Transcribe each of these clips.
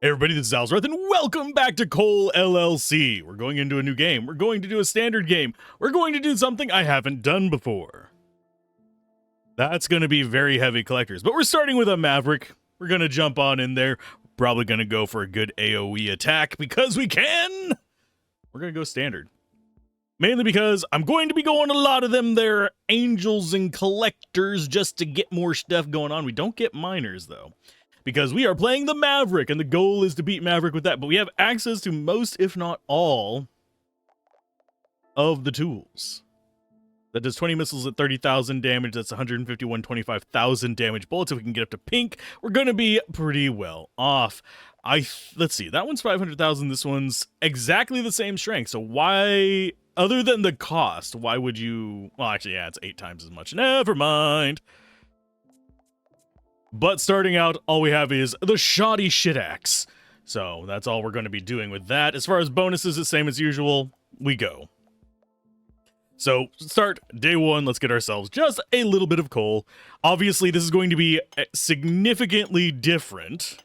Hey everybody, this is Alzorath, and welcome back to CoalLLC. We're going into a new game. We're going to do a standard game. We're going to do something I haven't done before. That's going to be very heavy collectors, but we're starting with a Maverick. We're going to jump on in there. Probably going to go for a good AoE attack because we can. We're going to go standard. Mainly because I'm going to be going a lot of them there, angels and collectors, just to get more stuff going on. We don't get miners, though, because we are playing the Maverick, and the goal is to beat Maverick with that. But we have access to most, if not all, of the tools. That does 20 missiles at 30,000 damage. That's 151, 25,000 damage bullets. If we can get up to pink, we're going to be pretty well off. Let's see. That one's 500,000. This one's exactly the same strength. So why, other than the cost, why would you... Well, actually, yeah, it's 8 times as much. Never mind. But starting out, all we have is the shoddy shit axe. So that's all we're going to be doing with that. As far as bonuses, the same as usual. We go. So start day one. Let's get ourselves just a little bit of coal. Obviously, this is going to be significantly different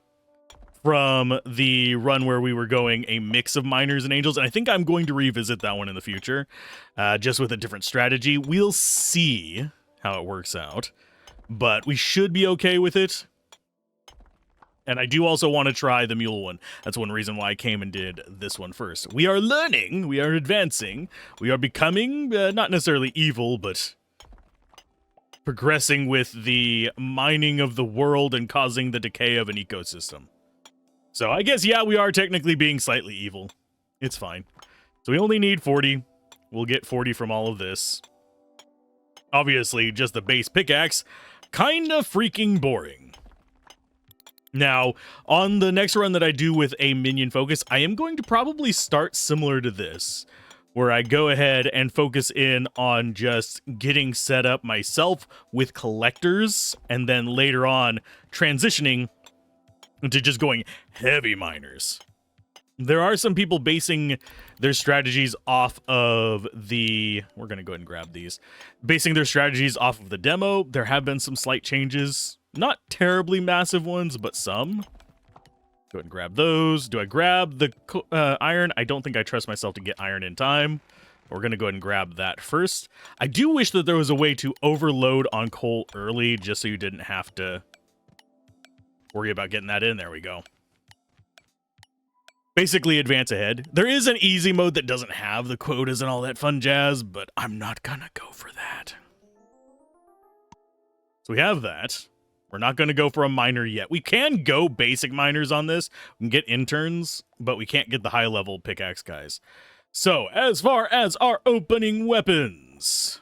from the run where we were going a mix of miners and angels. And I think I'm going to revisit that one in the future, just with a different strategy. We'll see how it works out. But we should be okay with it. And I do also want to try the mule one. That's one reason why I came and did this one first. We are learning. We are advancing. We are becoming, not necessarily evil, but progressing with the mining of the world and causing the decay of an ecosystem. So I guess, yeah, we are technically being slightly evil. It's fine. So we only need 40. We'll get 40 from all of this. Obviously, just the base pickaxe. Kinda freaking boring. Now, on the next run that I do with a minion focus, I am going to probably start similar to this, where I go ahead and focus in on just getting set up myself with collectors, and then later on transitioning into just going heavy miners. There are some people basing their strategies off of the... We're going to go ahead and grab these. Basing their strategies off of the demo. There have been some slight changes. Not terribly massive ones, but some. Go ahead and grab those. Do I grab the iron? I don't think I trust myself to get iron in time. We're going to go ahead and grab that first. I do wish that there was a way to overload on coal early, just so you didn't have to worry about getting that in. There we go. Basically, advance ahead. There is an easy mode that doesn't have the quotas and all that fun jazz, but I'm not gonna go for that. So we have that. We're not gonna go for a miner yet. We can go basic miners on this. We can get interns, but we can't get the high-level pickaxe guys. So, as far as our opening weapons,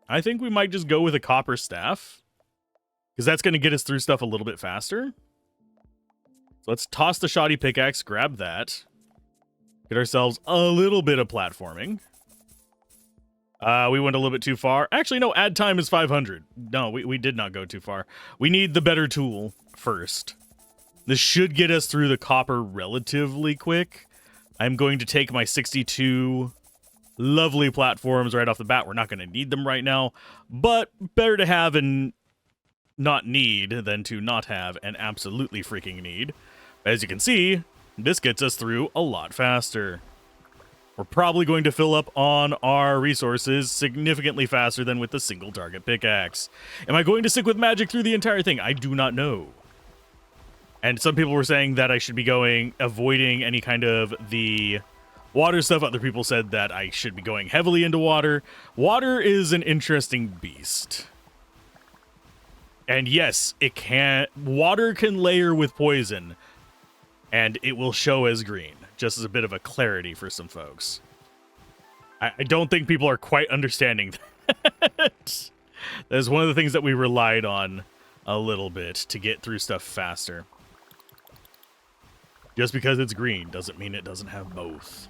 I think we might just go with a copper staff, because that's gonna get us through stuff a little bit faster. So let's toss the shoddy pickaxe, grab that. Get ourselves a little bit of platforming. We went a little bit too far. Actually, no, add time is 500. No, we did not go too far. We need the better tool first. This should get us through the copper relatively quick. I'm going to take my 62 lovely platforms right off the bat. We're not going to need them right now, but better to have and not need than to not have and absolutely freaking need. As you can see, this gets us through a lot faster. We're probably going to fill up on our resources significantly faster than with the single target pickaxe. Am I going to stick with magic through the entire thing? I do not know. And some people were saying that I should be avoiding any kind of the water stuff. Other people said that I should be going heavily into water. Water is an interesting beast. And yes, water can layer with poison, and it will show as green, just as a bit of a clarity for some folks. I don't think people are quite understanding that. That is one of the things that we relied on a little bit to get through stuff faster. Just because it's green doesn't mean it doesn't have both.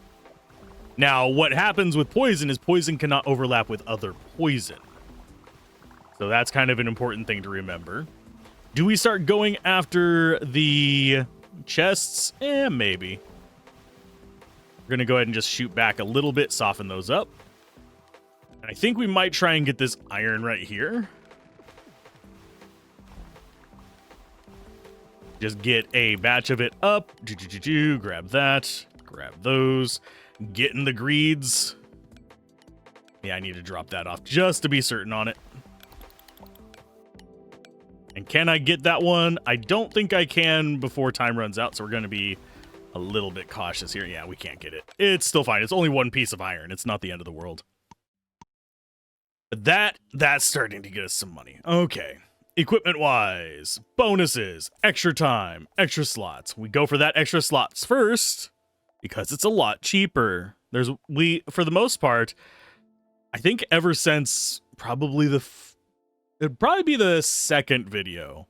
Now, what happens with poison is poison cannot overlap with other poison. So that's kind of an important thing to remember. Do we start going after the chests? Maybe. We're going to go ahead and just shoot back a little bit, soften those up. And I think we might try and get this iron right here. Just get a batch of it up. Grab that. Grab those. Get in the greeds. Yeah, I need to drop that off just to be certain on it. And can I get that one? I don't think I can before time runs out, so we're going to be a little bit cautious here. Yeah, we can't get it. It's still fine. It's only one piece of iron. It's not the end of the world. But that's starting to get us some money. Okay. Equipment-wise, bonuses, extra time, extra slots. We go for that extra slots first because it's a lot cheaper. For the most part, I think ever since probably it'd probably be the second video,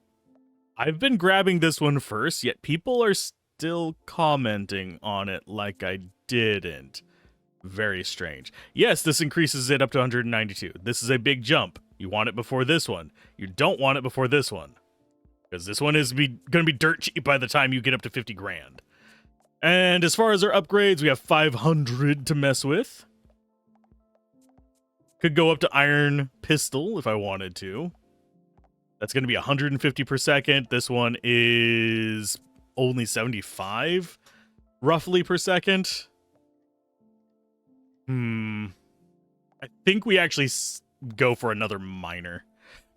I've been grabbing this one first, yet people are still commenting on it like I didn't. Very strange. Yes, this increases it up to 192. This is a big jump. You want it before this one. You don't want it before this one. Because this one is going to be dirt cheap by the time you get up to 50 grand. And as far as our upgrades, we have 500 to mess with. Could go up to iron pistol if I wanted to. That's going to be 150 per second. This one is only 75 roughly per second. I think we actually go for another miner,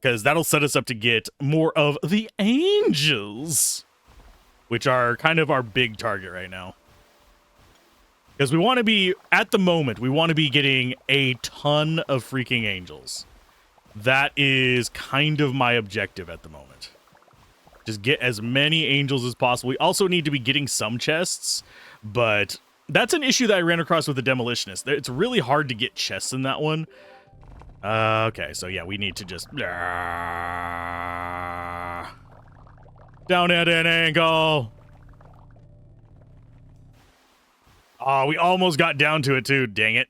because that'll set us up to get more of the angels, which are kind of our big target right now. Because we want to be, at the moment, we want to be getting a ton of freaking angels. That is kind of my objective at the moment. Just get as many angels as possible. We also need to be getting some chests, but that's an issue that I ran across with the demolitionist. It's really hard to get chests in that one. Okay, so yeah, we need to just down at an angle. Oh, we almost got down to it too, dang it.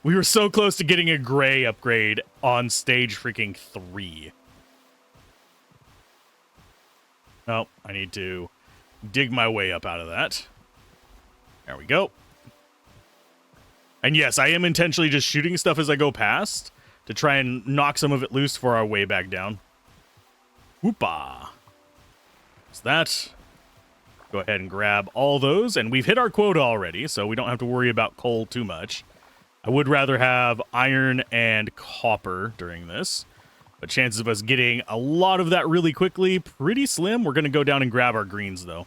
We were so close to getting a gray upgrade on stage freaking 3. Oh, I need to dig my way up out of that. There we go. And yes, I am intentionally just shooting stuff as I go past to try and knock some of it loose for our way back down. Whoopa. What's that? Go ahead and grab all those. And we've hit our quota already, so we don't have to worry about coal too much. I would rather have iron and copper during this. But chances of us getting a lot of that really quickly, pretty slim. We're going to go down and grab our greens, though.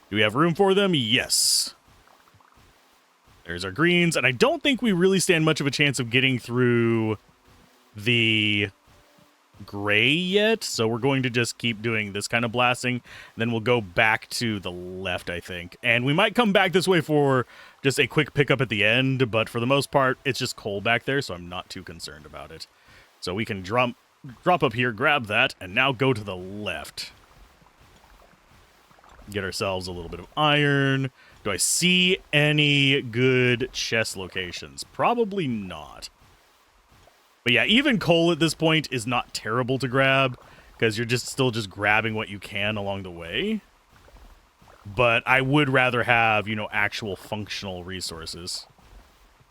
Do we have room for them? Yes. There's our greens, and I don't think we really stand much of a chance of getting through the gray yet, so we're going to just keep doing this kind of blasting, then we'll go back to the left, I think. And we might come back this way for just a quick pickup at the end, but for the most part, it's just coal back there, so I'm not too concerned about it. So we can drop up here, grab that, and now go to the left. Get ourselves a little bit of iron. Do I see any good chest locations? Probably not. But yeah, even coal at this point is not terrible to grab, because you're still just grabbing what you can along the way. But I would rather have, actual functional resources.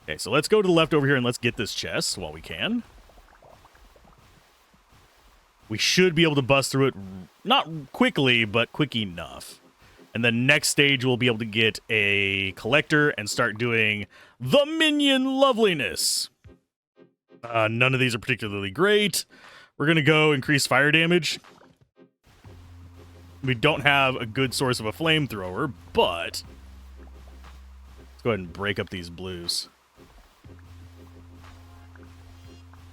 Okay, so let's go to the left over here and let's get this chest while we can. We should be able to bust through it, not quickly, but quick enough. And then next stage, we'll be able to get a collector and start doing the minion loveliness. None of these are particularly great. We're going to go increase fire damage. We don't have a good source of a flamethrower, but let's go ahead and break up these blues.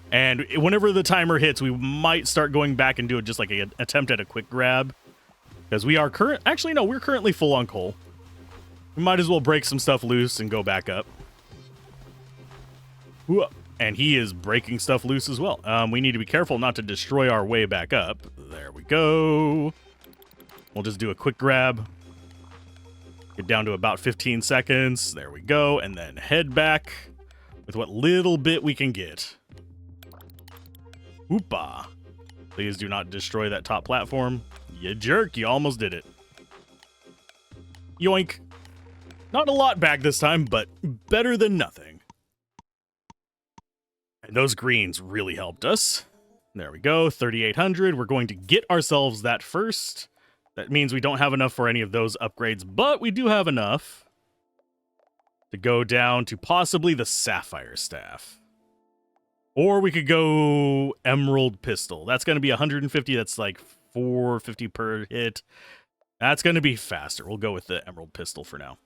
And whenever the timer hits, we might start going back and do just like an attempt at a quick grab. Because we are we're currently full on coal. We might as well break some stuff loose and go back up. Ooh, and he is breaking stuff loose as well. We need to be careful not to destroy our way back up. There we go. We'll just do a quick grab. Get down to about 15 seconds. There we go. And then head back with what little bit we can get. Oopa. Please do not destroy that top platform. You jerk, you almost did it. Yoink. Not a lot back this time, but better than nothing. And those greens really helped us. There we go, 3,800. We're going to get ourselves that first. That means we don't have enough for any of those upgrades, but we do have enough to go down to possibly the Sapphire Staff. Or we could go Emerald Pistol. That's going to be 150. That's like 450 per hit. That's going to be faster. We'll go with the Emerald Pistol for now.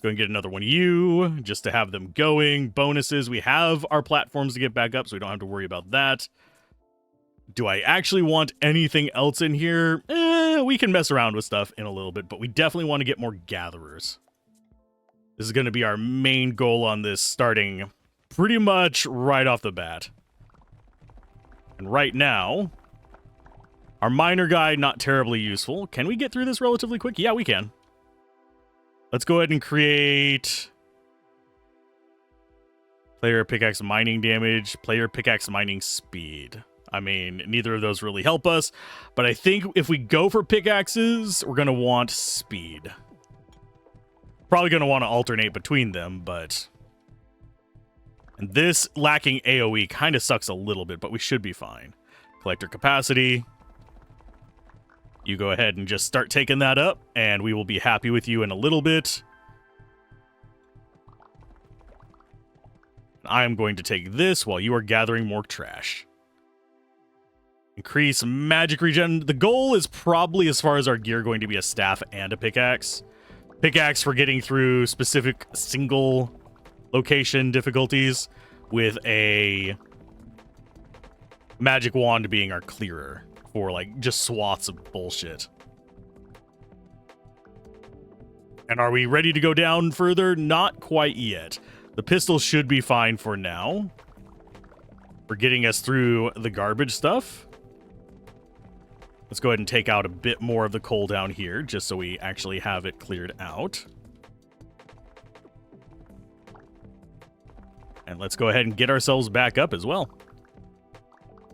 Go and get another one you, just to have them going. Bonuses, we have our platforms to get back up, so we don't have to worry about that. Do I actually want anything else in here? We can mess around with stuff in a little bit, but we definitely want to get more gatherers. This is going to be our main goal on this, starting pretty much right off the bat. And right now, our miner guy, not terribly useful. Can we get through this relatively quick? Yeah, we can. Let's go ahead and create player pickaxe mining damage, player pickaxe mining speed. I mean, neither of those really help us, but I think if we go for pickaxes, we're going to want speed. Probably going to want to alternate between them, but... And this lacking AoE kind of sucks a little bit, but we should be fine. Collector capacity. You go ahead and just start taking that up, and we will be happy with you in a little bit. I am going to take this while you are gathering more trash. Increase magic regen. The goal is probably, as far as our gear, going to be a staff and a pickaxe. Pickaxe for getting through specific single location difficulties, with a magic wand being our clearer for like just swaths of bullshit. And are we ready to go down further? Not quite yet. The pistol should be fine for now, for getting us through the garbage stuff. Let's go ahead and take out a bit more of the coal down here, just so we actually have it cleared out. And let's go ahead and get ourselves back up as well.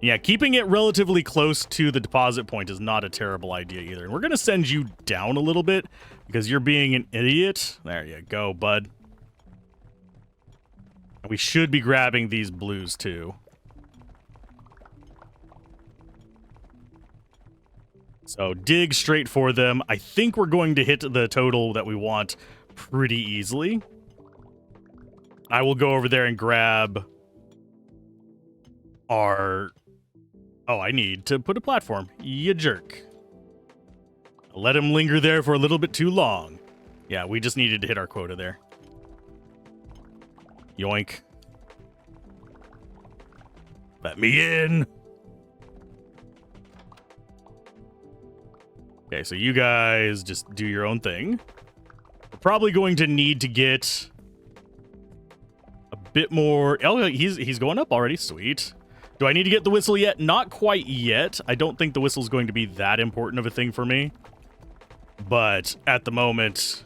Yeah, keeping it relatively close to the deposit point is not a terrible idea either. And we're going to send you down a little bit because you're being an idiot. There you go, bud. And we should be grabbing these blues too. So dig straight for them. I think we're going to hit the total that we want pretty easily. I will go over there and grab our... Oh, I need to put a platform. You jerk. Let him linger there for a little bit too long. Yeah, we just needed to hit our quota there. Yoink. Let me in. Okay, so you guys just do your own thing. We're probably going to need to get a bit more... Oh, he's going up already. Sweet. Do I need to get the whistle yet? Not quite yet. I don't think the whistle's going to be that important of a thing for me. But at the moment,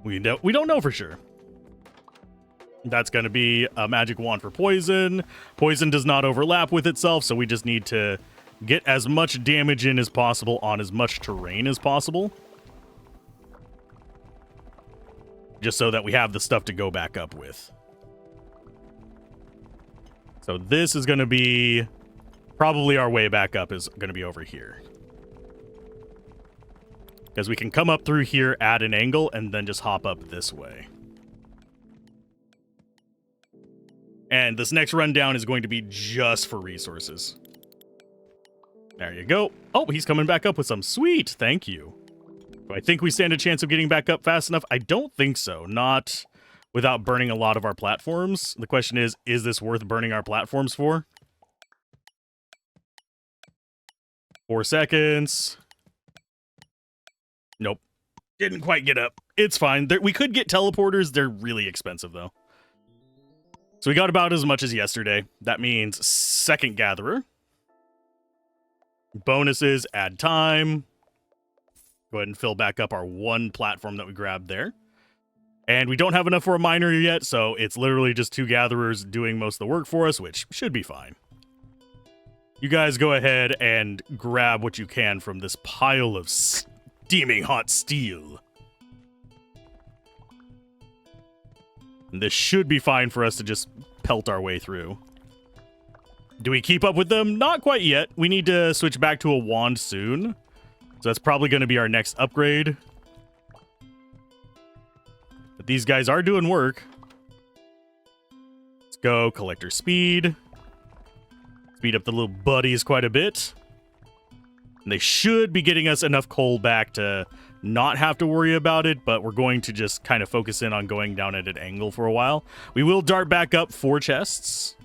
we don't know for sure. That's going to be a magic wand for poison. Poison does not overlap with itself, so we just need to get as much damage in as possible on as much terrain as possible. Just so that we have the stuff to go back up with. So this is going to be... Probably our way back up is going to be over here. Because we can come up through here at an angle and then just hop up this way. And this next rundown is going to be just for resources. There you go. Oh, he's coming back up with some. Sweet. Thank you. Do I think we stand a chance of getting back up fast enough? I don't think so. Not without burning a lot of our platforms. The question is this worth burning our platforms for? 4 seconds. Nope. Didn't quite get up. It's fine. We could get teleporters. They're really expensive, though. So we got about as much as yesterday. That means second gatherer. Bonuses, add time. Go ahead and fill back up our one platform that we grabbed there. And we don't have enough for a miner yet, so it's literally just 2 gatherers doing most of the work for us, which should be fine. You guys go ahead and grab what you can from this pile of steaming hot steel. And this should be fine for us to just pelt our way through. Do we keep up with them? Not quite yet. We need to switch back to a wand soon. So that's probably going to be our next upgrade. But these guys are doing work. Let's go. Collector speed. Speed up the little buddies quite a bit. And they should be getting us enough coal back to not have to worry about it, but we're going to just kind of focus in on going down at an angle for a while. We will dart back up 4 chests.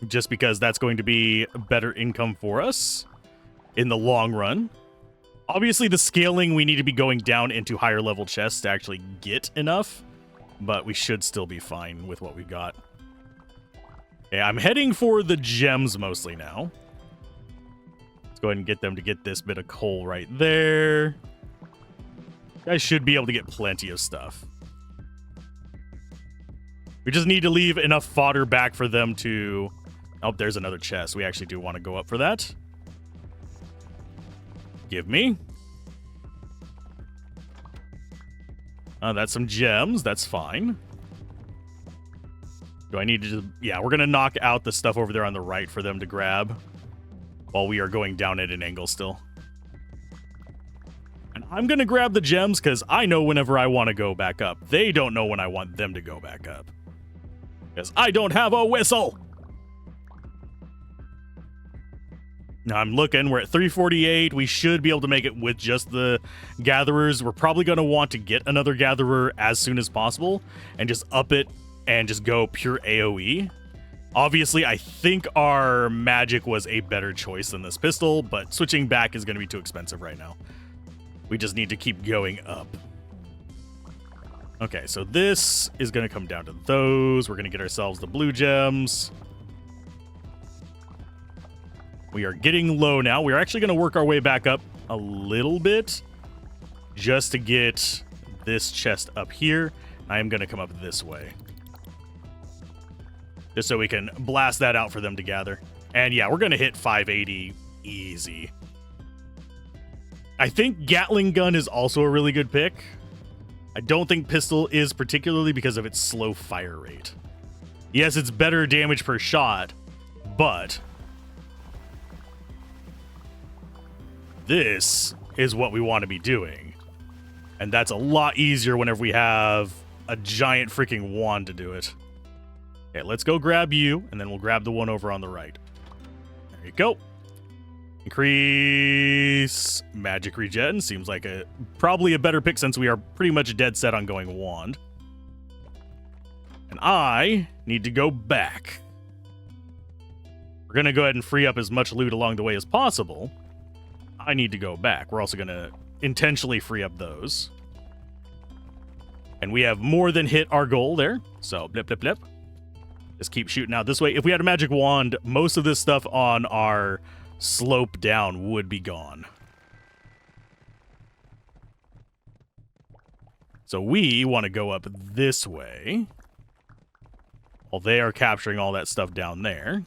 Just because that's going to be better income for us in the long run. Obviously, the scaling, we need to be going down into higher level chests to actually get enough, but we should still be fine with what we got. Okay, I'm heading for the gems mostly now. Let's go ahead and get them to get this bit of coal right there. I should be able to get plenty of stuff. We just need to leave enough fodder back for them to... Oh, there's another chest. We actually do want to go up for that. Give me. That's some gems. That's fine. Do I need to just... Yeah, we're going to knock out the stuff over there on the right for them to grab while we are going down at an angle still. And I'm going to grab the gems because I know whenever I want to go back up. They don't know when I want them to go back up. Because I don't have a whistle. Now I'm looking, we're at 348. We should be able to make it with just the gatherers. We're probably going to want to get another gatherer as soon as possible and just up it and just go pure AoE. Obviously, I think our magic was a better choice than this pistol, but switching back is going to be too expensive right now. We just need to keep going up. Okay, so this is going to come down to those. We're going to get ourselves the blue gems. We are getting low now. We're actually going to work our way back up a little bit just to get this chest up here. I am going to come up this way just so we can blast that out for them to gather. And yeah, we're going to hit 580 easy. I think Gatling gun is also a really good pick. I don't think pistol is, particularly because of its slow fire rate. Yes, it's better damage per shot, but this is what we want to be doing. And that's a lot easier whenever we have a giant freaking wand to do it. Okay, let's go grab you, and then we'll grab the one over on the right. There you go. Increase magic regen. Seems like probably a better pick since we are pretty much dead set on going wand. And I need to go back. We're going to go ahead and free up as much loot along the way as possible. I need to go back. We're also going to intentionally free up those. And we have more than hit our goal there. So, blip, blip, blip. Just keep shooting out this way. If we had a magic wand, most of this stuff on our slope down would be gone. So we want to go up this way while they are capturing all that stuff down there.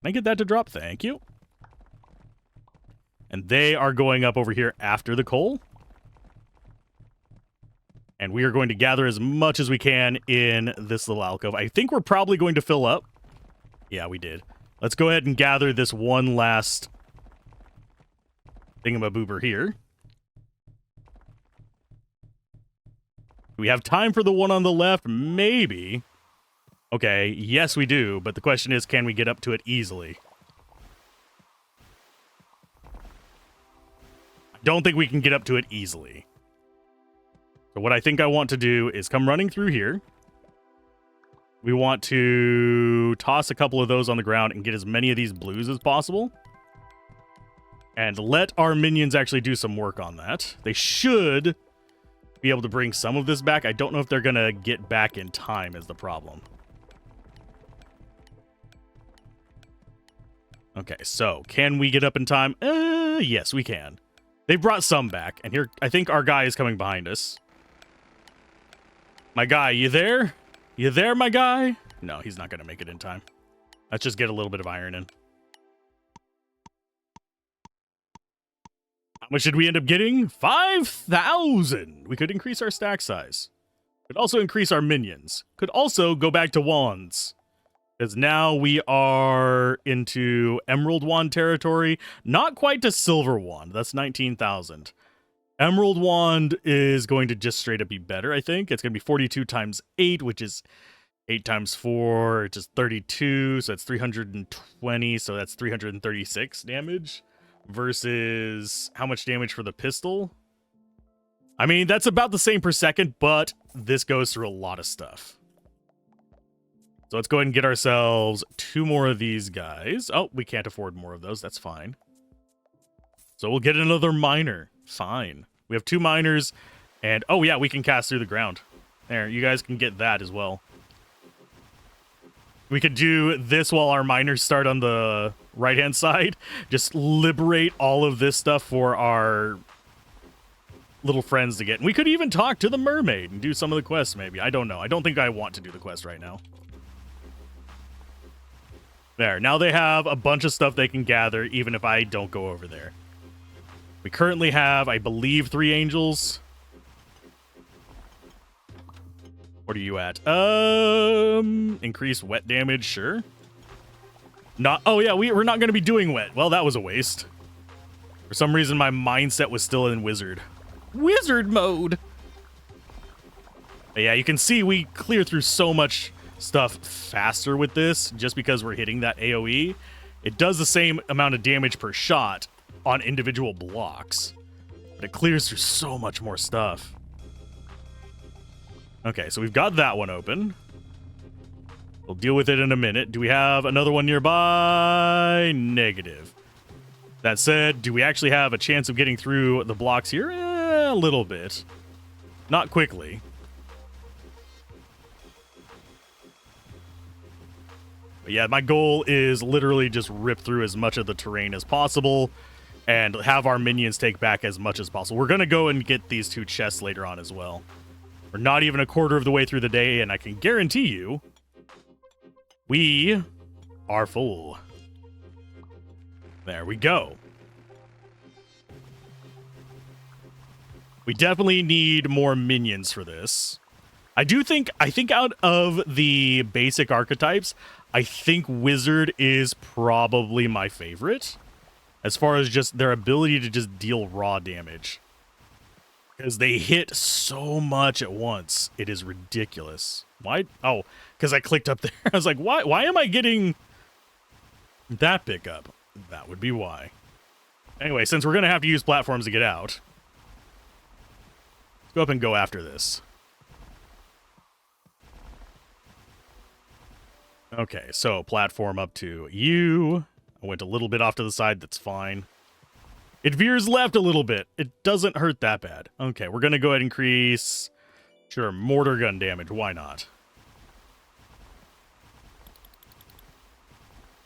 Can I get that to drop? Thank you. And they are going up over here after the coal. And we are going to gather as much as we can in this little alcove. I think we're probably going to fill up. Yeah, we did. Let's go ahead and gather this one last thingamaboober here. Do we have time for the one on the left? Maybe. Okay, yes we do, but the question is, can we get up to it easily? I don't think we can get up to it easily. So what I think I want to do is come running through here. We want to toss a couple of those on the ground and get as many of these blues as possible. And let our minions actually do some work on that. They should be able to bring some of this back. I don't know if they're going to get back in time is the problem. Okay, so can we get up in time? Yes, we can. They brought some back. And here, I think our guy is coming behind us. My guy, you there? You there, my guy? No, he's not going to make it in time. Let's just get a little bit of iron in. How much did we end up getting? 5,000. We could increase our stack size. Could also increase our minions. Could also go back to wands. Because now we are into Emerald Wand territory. Not quite to Silver Wand. That's 19,000. Emerald Wand is going to just straight up be better, I think. It's going to be 42 times 8, which is 8 times 4, which is 32. So that's 320. So that's 336 damage. Versus how much damage for the pistol? I mean, that's about the same per second, but this goes through a lot of stuff. So let's go ahead and get ourselves 2 more of these guys. Oh, we can't afford more of those. That's fine. So we'll get another miner. Fine. We have 2 miners. And, oh yeah, we can cast through the ground. There, you guys can get that as well. We could do this while our miners start on the right-hand side. Just liberate all of this stuff for our little friends to get. And we could even talk to the mermaid and do some of the quests, maybe. I don't know. I don't think I want to do the quest right now. There. Now they have a bunch of stuff they can gather, even if I don't go over there. We currently have, I believe, 3 angels. What are you at? Increase wet damage, sure. Not. Oh yeah, we're not going to be doing wet. Well, that was a waste. For some reason, my mindset was still in wizard. Wizard mode. But yeah, you can see we clear through so much stuff faster with this, just because we're hitting that AoE. It does the same amount of damage per shot on individual blocks, but it clears through so much more stuff. Okay, so we've got that one open. We'll deal with it in a minute. Do we have another one nearby? Negative. That said, do we actually have a chance of getting through the blocks here? A little bit. Not quickly. But yeah, my goal is literally just rip through as much of the terrain as possible and have our minions take back as much as possible. We're going to go and get these 2 chests later on as well. We're not even a quarter of the way through the day, and I can guarantee you we are full. There we go. We definitely need more minions for this. I think out of the basic archetypes, I think Wizard is probably my favorite. As far as just their ability to just deal raw damage. Because they hit so much at once. It is ridiculous. Why? Oh, because I clicked up there. I was like, why am I getting that pickup? That would be why. Anyway, since we're going to have to use platforms to get out, let's go up and go after this. Okay, so platform up to you. I went a little bit off to the side. That's fine. It veers left a little bit. It doesn't hurt that bad. Okay, we're going to go ahead and increase, sure, mortar gun damage. Why not?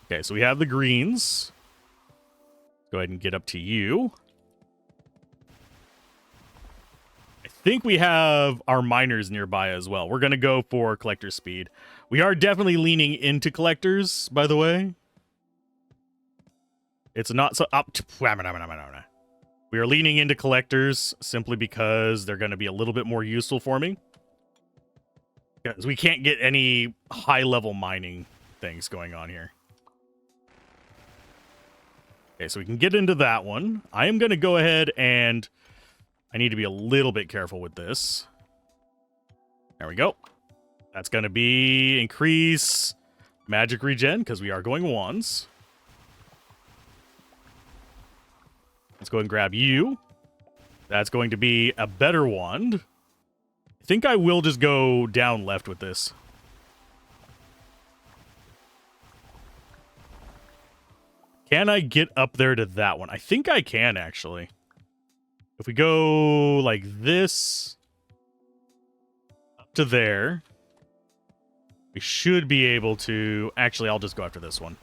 Okay, so we have the greens. Go ahead and get up to you. I think we have our miners nearby as well. We're going to go for collector speed. We are definitely leaning into collectors, by the way. It's not so up to... We are leaning into collectors simply because they're going to be a little bit more useful for me. Because we can't get any high-level mining things going on here. Okay, so we can get into that one. I am going to go ahead and... I need to be a little bit careful with this. There we go. That's going to be increase magic regen because we are going wands. Let's go ahead and grab you. That's going to be a better wand. I think I will just go down left with this. Can I get up there to that one? I think I can, actually. If we go like this up to there, we should be able to... Actually, I'll just go after this one.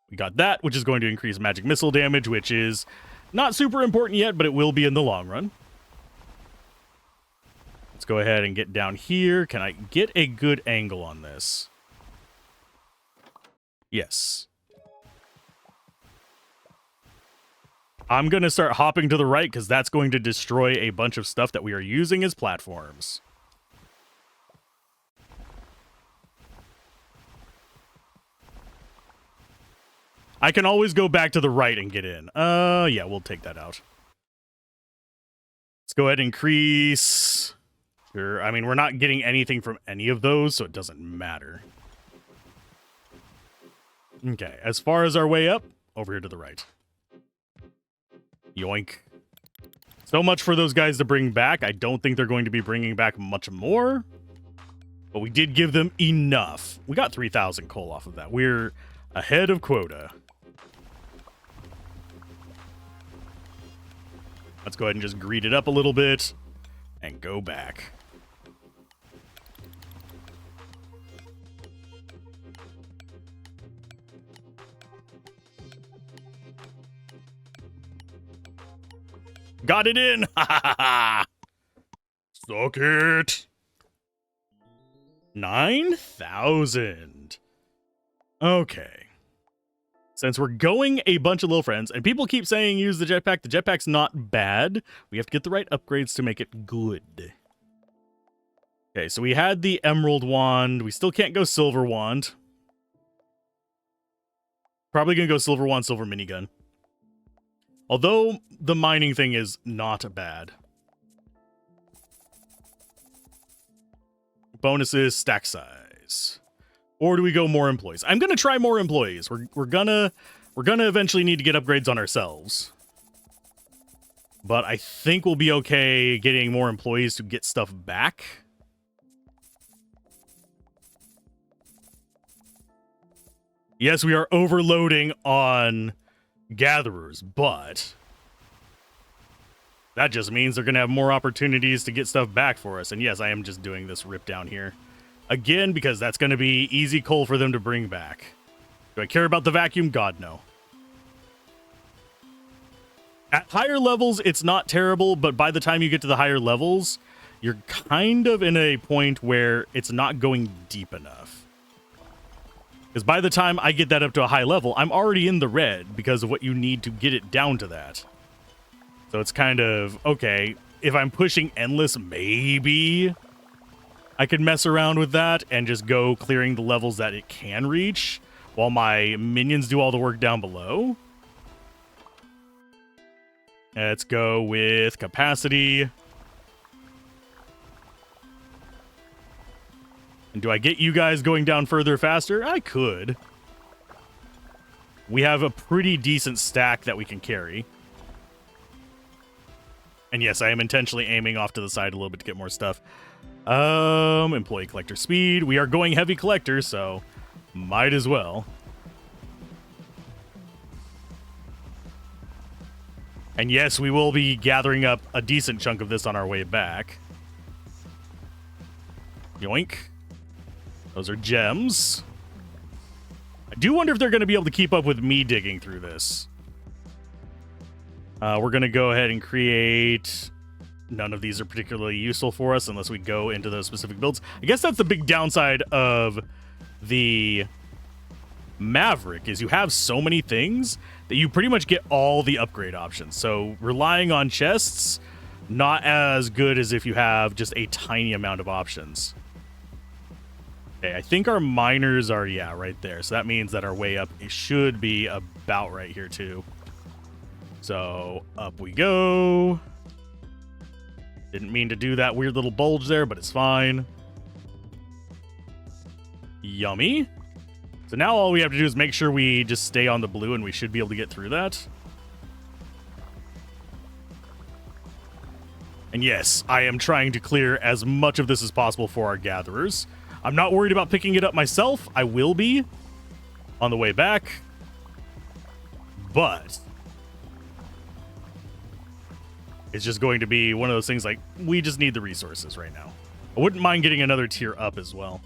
We got that, which is going to increase magic missile damage, which is not super important yet, but it will be in the long run. Let's go ahead and get down here. Can I get a good angle on this? Yes. I'm going to start hopping to the right because that's going to destroy a bunch of stuff that we are using as platforms. I can always go back to the right and get in. Yeah, we'll take that out. Let's go ahead and increase. Sure. I mean, we're not getting anything from any of those, so it doesn't matter. Okay, as far as our way up, over here to the right. Yoink. So much for those guys to bring back. I don't think they're going to be bringing back much more. But we did give them enough. We got 3,000 coal off of that. We're ahead of quota. Let's go ahead and just greed it up a little bit and go back. Got it in! Ha ha ha! Suck it! 9,000. Okay. Since we're going a bunch of little friends, and people keep saying use the jetpack's not bad. We have to get the right upgrades to make it good. Okay, so we had the emerald wand. We still can't go silver wand. Probably gonna go silver wand, silver minigun. Although the mining thing is not bad. Bonuses, stack size. Or do we go more employees? I'm gonna try more employees. We're gonna eventually need to get upgrades on ourselves. But I think we'll be okay getting more employees to get stuff back. Yes, we are overloading on gatherers, but that just means they're going to have more opportunities to get stuff back for us. And yes, I am just doing this rip down here. Again, because that's going to be easy coal for them to bring back. Do I care about the vacuum? God, no. At higher levels, it's not terrible, but by the time you get to the higher levels, you're kind of in a point where it's not going deep enough. Because by the time I get that up to a high level, I'm already in the red because of what you need to get it down to that. So it's kind of, okay, if I'm pushing endless, maybe I could mess around with that and just go clearing the levels that it can reach while my minions do all the work down below. Let's go with capacity. And do I get you guys going down further faster? I could. We have a pretty decent stack that we can carry. And yes, I am intentionally aiming off to the side a little bit to get more stuff. Employee collector speed. We are going heavy collector, so might as well. And yes, we will be gathering up a decent chunk of this on our way back. Yoink. Those are gems. I do wonder if they're going to be able to keep up with me digging through this. We're going to go ahead and create... None of these are particularly useful for us unless we go into those specific builds. I guess that's the big downside of the Maverick, is you have so many things that you pretty much get all the upgrade options. So relying on chests, not as good as if you have just a tiny amount of options. Okay, I think our miners are, yeah, right there. So that means that our way up, it should be about right here too. So up we go. Didn't mean to do that weird little bulge there, but it's fine. Yummy. So now all we have to do is make sure we just stay on the blue, and we should be able to get through that. And yes, I am trying to clear as much of this as possible for our gatherers. I'm not worried about picking it up myself. I will be on the way back. But it's just going to be one of those things like, we just need the resources right now. I wouldn't mind getting another tier up as well.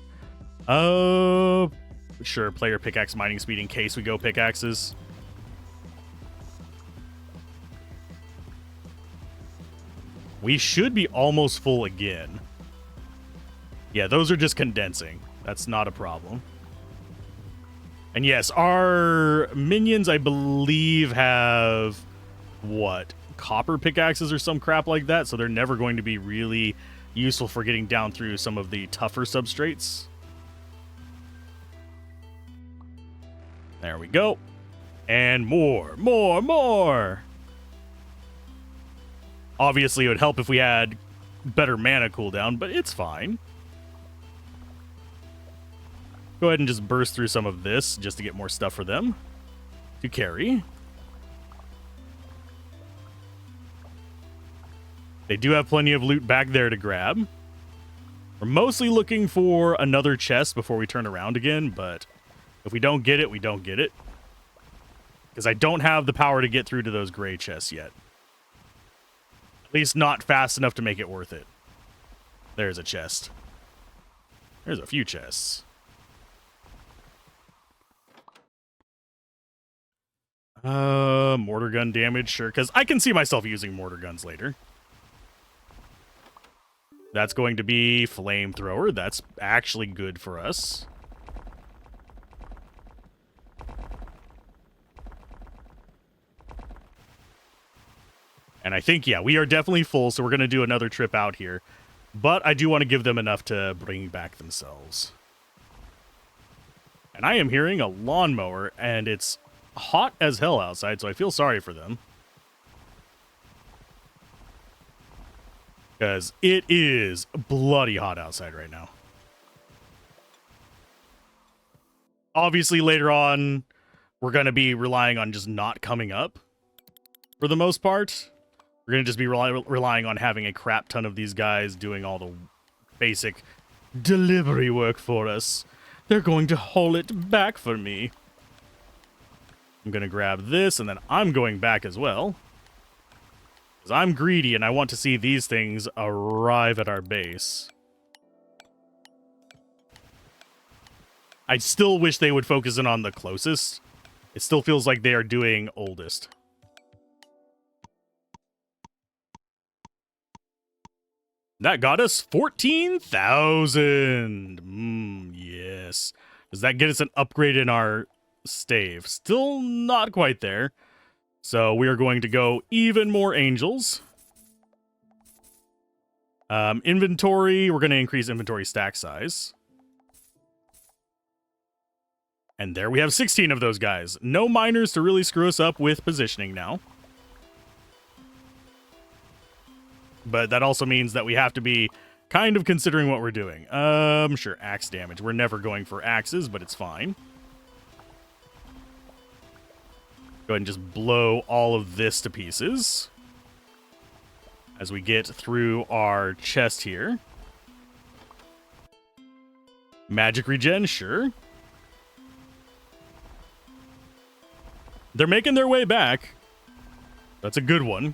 Sure, player pickaxe mining speed in case we go pickaxes. We should be almost full again. Yeah, those are just condensing. That's not a problem. And yes, our minions, I believe, have what, copper pickaxes or some crap like that, so they're never going to be really useful for getting down through some of the tougher substrates. There we go. And more. Obviously, it would help if we had better mana cooldown, but it's fine. Go ahead and just burst through some of this just to get more stuff for them to carry. They do have plenty of loot back there to grab. We're mostly looking for another chest before we turn around again, but if we don't get it, we don't get it. Because I don't have the power to get through to those gray chests yet. At least not fast enough to make it worth it. There's a chest. There's a few chests. Mortar gun damage, sure, because I can see myself using mortar guns later. That's going to be flamethrower. That's actually good for us. And I think, yeah, we are definitely full, so we're going to do another trip out here. But I do want to give them enough to bring back themselves. And I am hearing a lawnmower, and it's hot as hell outside, so I feel sorry for them. Because it is bloody hot outside right now. Obviously, later on, we're going to be relying on just not coming up for the most part. We're going to just be relying on having a crap ton of these guys doing all the basic delivery work for us. They're going to haul it back for me. I'm going to grab this, and then I'm going back as well. Because I'm greedy, and I want to see these things arrive at our base. I still wish they would focus in on the closest. It still feels like they are doing oldest. That got us 14,000. Yes. Does that get us an upgrade in our stave? Still not quite there. So we are going to go even more angels. Inventory, we're going to increase inventory stack size. And there we have 16 of those guys. No miners to really screw us up with positioning now. But that also means that we have to be kind of considering what we're doing. Sure, axe damage. We're never going for axes, but it's fine. Go ahead and just blow all of this to pieces as we get through our chest here. Magic regen, sure. They're making their way back. That's a good one.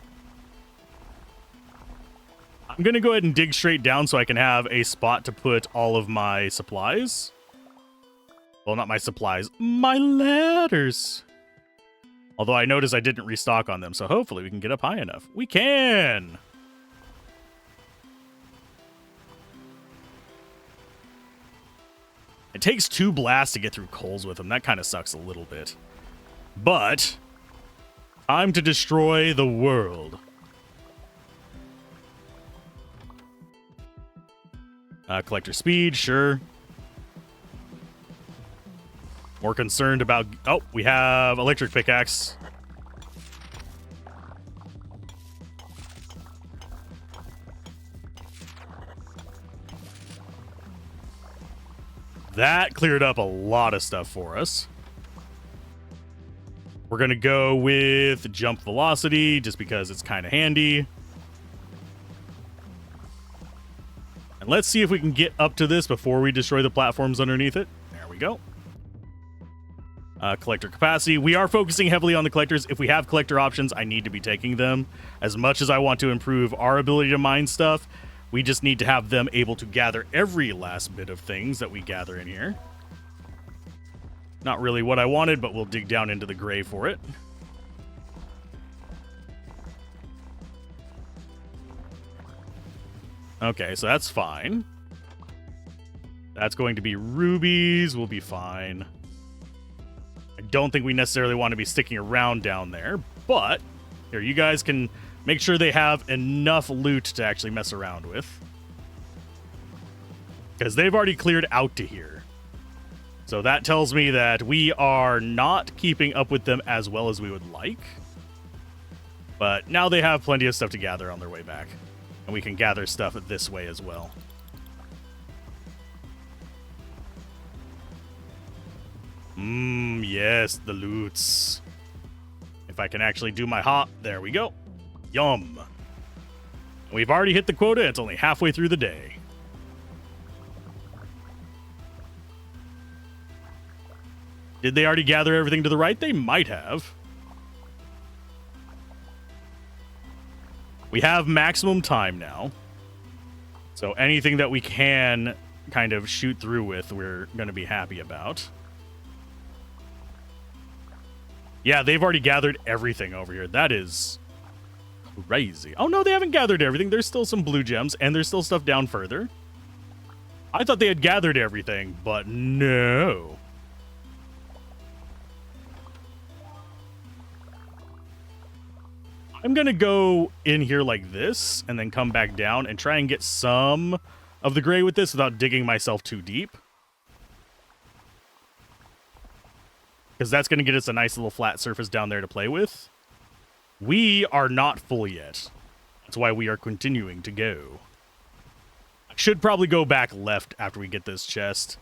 I'm going to go ahead and dig straight down so I can have a spot to put all of my supplies. Well, not my supplies, my ladders. Although I noticed I didn't restock on them, so hopefully we can get up high enough. We can! It takes 2 blasts to get through coals with them. That kind of sucks a little bit. But, time to destroy the world. Collector speed, sure. More concerned about... Oh, we have electric pickaxe. That cleared up a lot of stuff for us. We're going to go with jump velocity just because it's kind of handy. And let's see if we can get up to this before we destroy the platforms underneath it. There we go. Collector capacity. We are focusing heavily on the collectors. If we have collector options, I need to be taking them. As much as I want to improve our ability to mine stuff, we just need to have them able to gather every last bit of things that we gather in here. Not really what I wanted, but we'll dig down into the gray for it. Okay, so that's fine. That's going to be rubies. We'll be fine. I don't think we necessarily want to be sticking around down there, but Here, you guys can make sure they have enough loot to actually mess around with. Because they've already cleared out to here. So that tells me that we are not keeping up with them as well as we would like. But now they have plenty of stuff to gather on their way back. And we can gather stuff this way as well. Yes, the loots. If I can actually do my hop, there we go. Yum. We've already hit the quota. It's only halfway through the day. Did they already gather everything to the right? They might have. We have maximum time now. So anything that we can kind of shoot through with, we're going to be happy about. Yeah, they've already gathered everything over here. That is crazy. Oh, no, they haven't gathered everything. There's still some blue gems, and there's still stuff down further. I thought they had gathered everything, but no. I'm going to go in here like this, and then come back down and try and get some of the gray with this without digging myself too deep. Because that's going to get us a nice little flat surface down there to play with. We are not full yet. That's why we are continuing to go. I should probably go back left after we get this chest.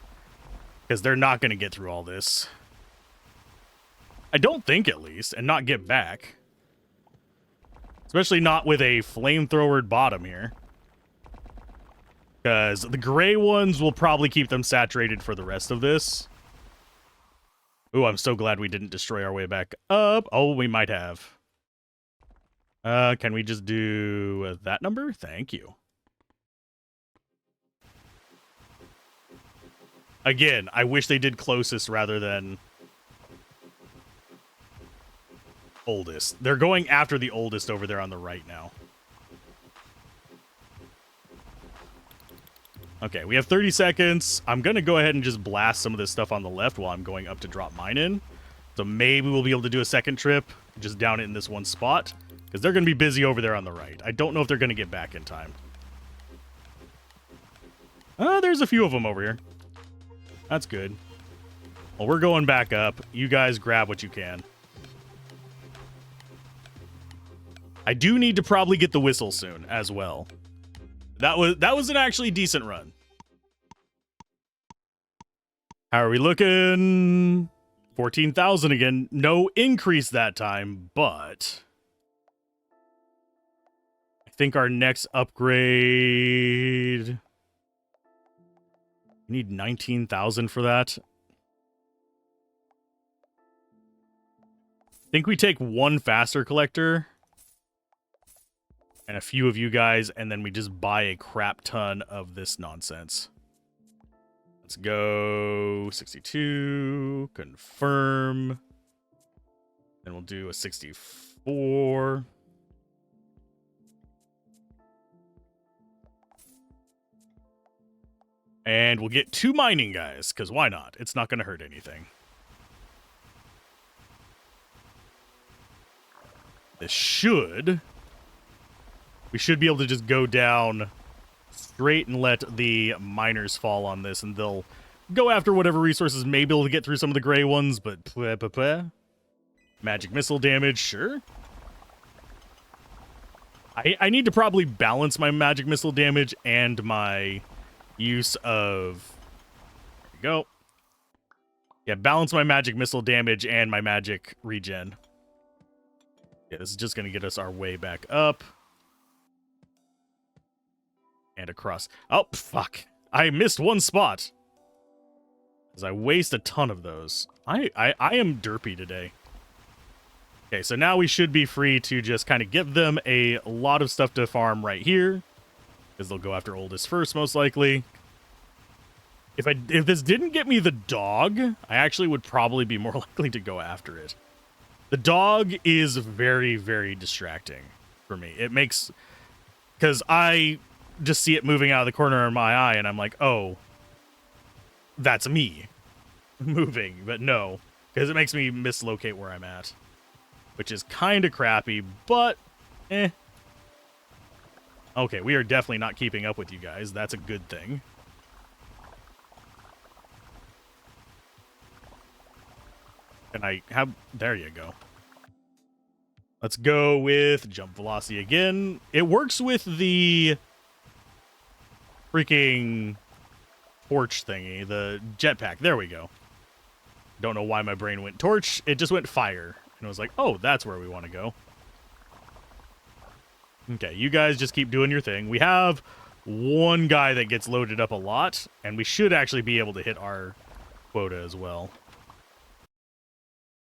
Because they're not going to get through all this. I don't think, at least, and not get back. Especially not with a flamethrowered bottom here. Because the gray ones will probably keep them saturated for the rest of this. Ooh, I'm so glad we didn't destroy our way back up. Oh, we might have. Can we just do that number? Thank you. Again, I wish they did closest rather than oldest. They're going after the oldest over there on the right now. Okay, we have 30 seconds. I'm going to go ahead and just blast some of this stuff on the left while I'm going up to drop mine in. So maybe we'll be able to do a second trip, just down it in this one spot. Because they're going to be busy over there on the right. I don't know if they're going to get back in time. There's a few of them over here. That's good. Well, we're going back up. You guys grab what you can. I do need to probably get the whistle soon as well. That was an actually decent run. How are we looking? 14,000 again. No increase that time, but I think our next upgrade, we need 19,000 for that. I think we take one faster collector and a few of you guys, and then we just buy a crap ton of this nonsense. Let's go 62, confirm. Then we'll do a 64. And we'll get 2 mining guys, because why not? It's not going to hurt anything. This should... We should be able to just go down straight and let the miners fall on this, and they'll go after whatever resources may be able to get through some of the gray ones, but magic missile damage, sure. I need to probably balance my magic missile damage and my use of... There we go. Yeah, balance my magic missile damage and my magic regen. Yeah, this is just going to get us our way back up. And across. Oh, fuck. I missed one spot. Because I waste a ton of those. I am derpy today. Okay, so now we should be free to just kind of give them a lot of stuff to farm right here. Because they'll go after oldest first, most likely. If this didn't get me the dog, I actually would probably be more likely to go after it. The dog is very, very distracting for me. It makes... Because I just see it moving out of the corner of my eye, and I'm like, oh, that's me moving. But no, because it makes me mislocate where I'm at. which is kind of crappy, but eh. Okay, we are definitely not keeping up with you guys. That's a good thing. And I have... There you go. Let's go with jump velocity again. It works with the freaking torch thingy, the jetpack. There we go. Don't know why my brain went torch. It just went fire. And I was like, oh, that's where we want to go. Okay, you guys just keep doing your thing. We have one guy that gets loaded up a lot, and we should actually be able to hit our quota as well.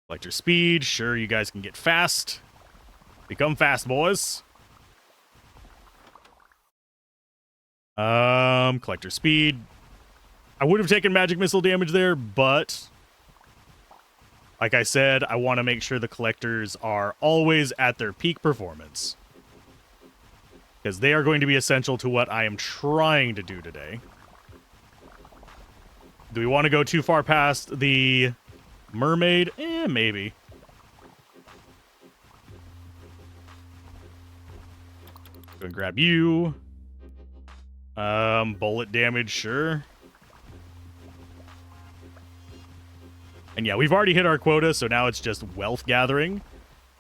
Collector speed. Sure, you guys can get fast. Become fast, boys. Collector speed. I would have taken magic missile damage there, but like I said, I want to make sure the collectors are always at their peak performance, because they are going to be essential to what I am trying to do today. Do we want to go too far past the mermaid? Maybe. Go and grab you. Bullet damage, sure. And yeah, we've already hit our quota, so now it's just wealth gathering. And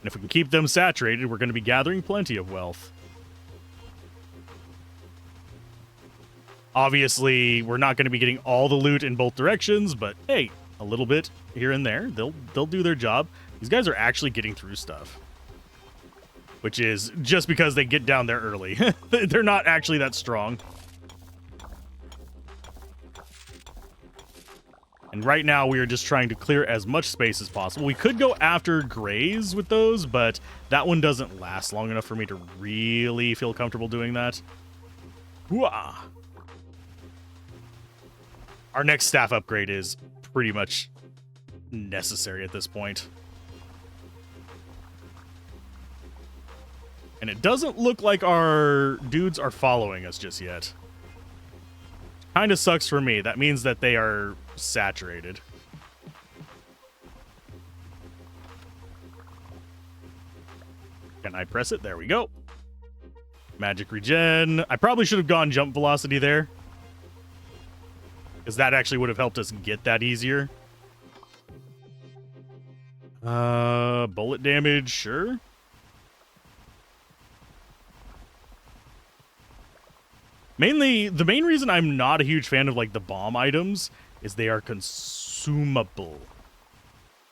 if we can keep them saturated, we're going to be gathering plenty of wealth. Obviously, we're not going to be getting all the loot in both directions, but hey, a little bit here and there. They'll do their job. These guys are actually getting through stuff, which is just because they get down there early. They're not actually that strong. And right now, we are just trying to clear as much space as possible. We could go after grays with those, but that one doesn't last long enough for me to really feel comfortable doing that. Hooah! Our next staff upgrade is pretty much necessary at this point. And it doesn't look like our dudes are following us just yet. Kind of sucks for me. That means that they are saturated. Can I press it? There we go. Magic regen. I probably should have gone jump velocity there, because that actually would have helped us get that easier. Bullet damage, sure. Mainly, the main reason I'm not a huge fan of, like, the bomb items is they are consumable,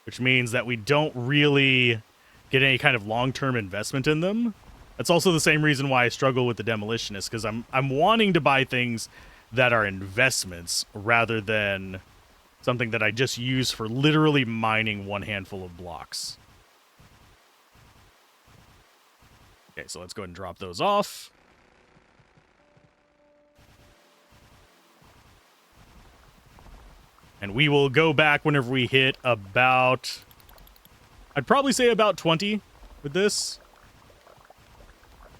which means that we don't really get any kind of long-term investment in them. That's also the same reason why I struggle with the demolitionist, because I'm wanting to buy things that are investments rather than something that I just use for literally mining one handful of blocks. Okay, so let's go ahead and drop those off. And we will go back whenever we hit about... I'd probably say about 20 with this.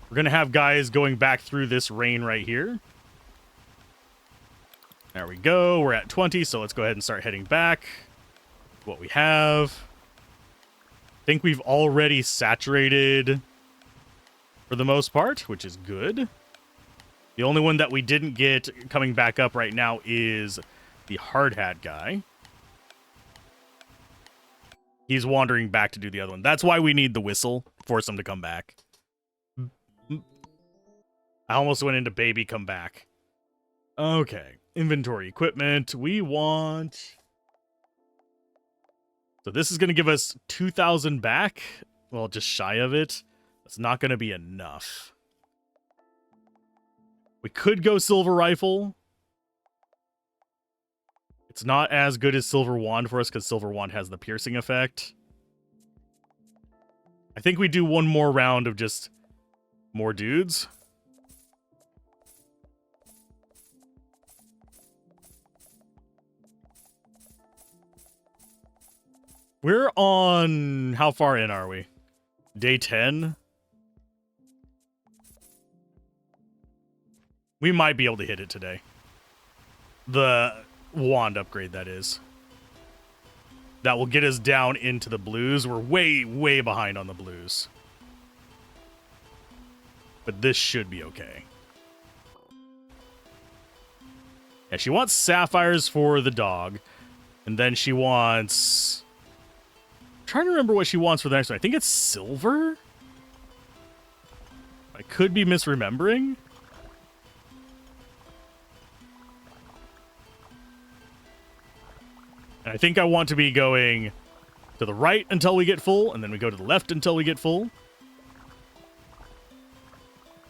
We're going to have guys going back through this rain right here. There we go. We're at 20, so let's go ahead and start heading back. What we have. I think we've already saturated for the most part, which is good. The only one that we didn't get coming back up right now is the hard hat guy. He's wandering back to do the other one. That's why we need the whistle. Force him to come back. I almost went into baby come back. Okay. Inventory equipment. We want... So this is going to give us 2,000 back. Well, just shy of it. That's not going to be enough. We could go silver rifle. It's not as good as silver wand for us because silver wand has the piercing effect. I think we do one more round of just more dudes. We're on... How far in are we? Day 10? We might be able to hit it today. The wand upgrade, that is. that will get us down into the blues. We're way, way behind on the blues. But this should be okay. Yeah, she wants sapphires for the dog. And then she wants... I'm trying to remember what she wants for the next one. I think it's silver? I could be misremembering. And I think I want to be going to the right until we get full, and then we go to the left until we get full.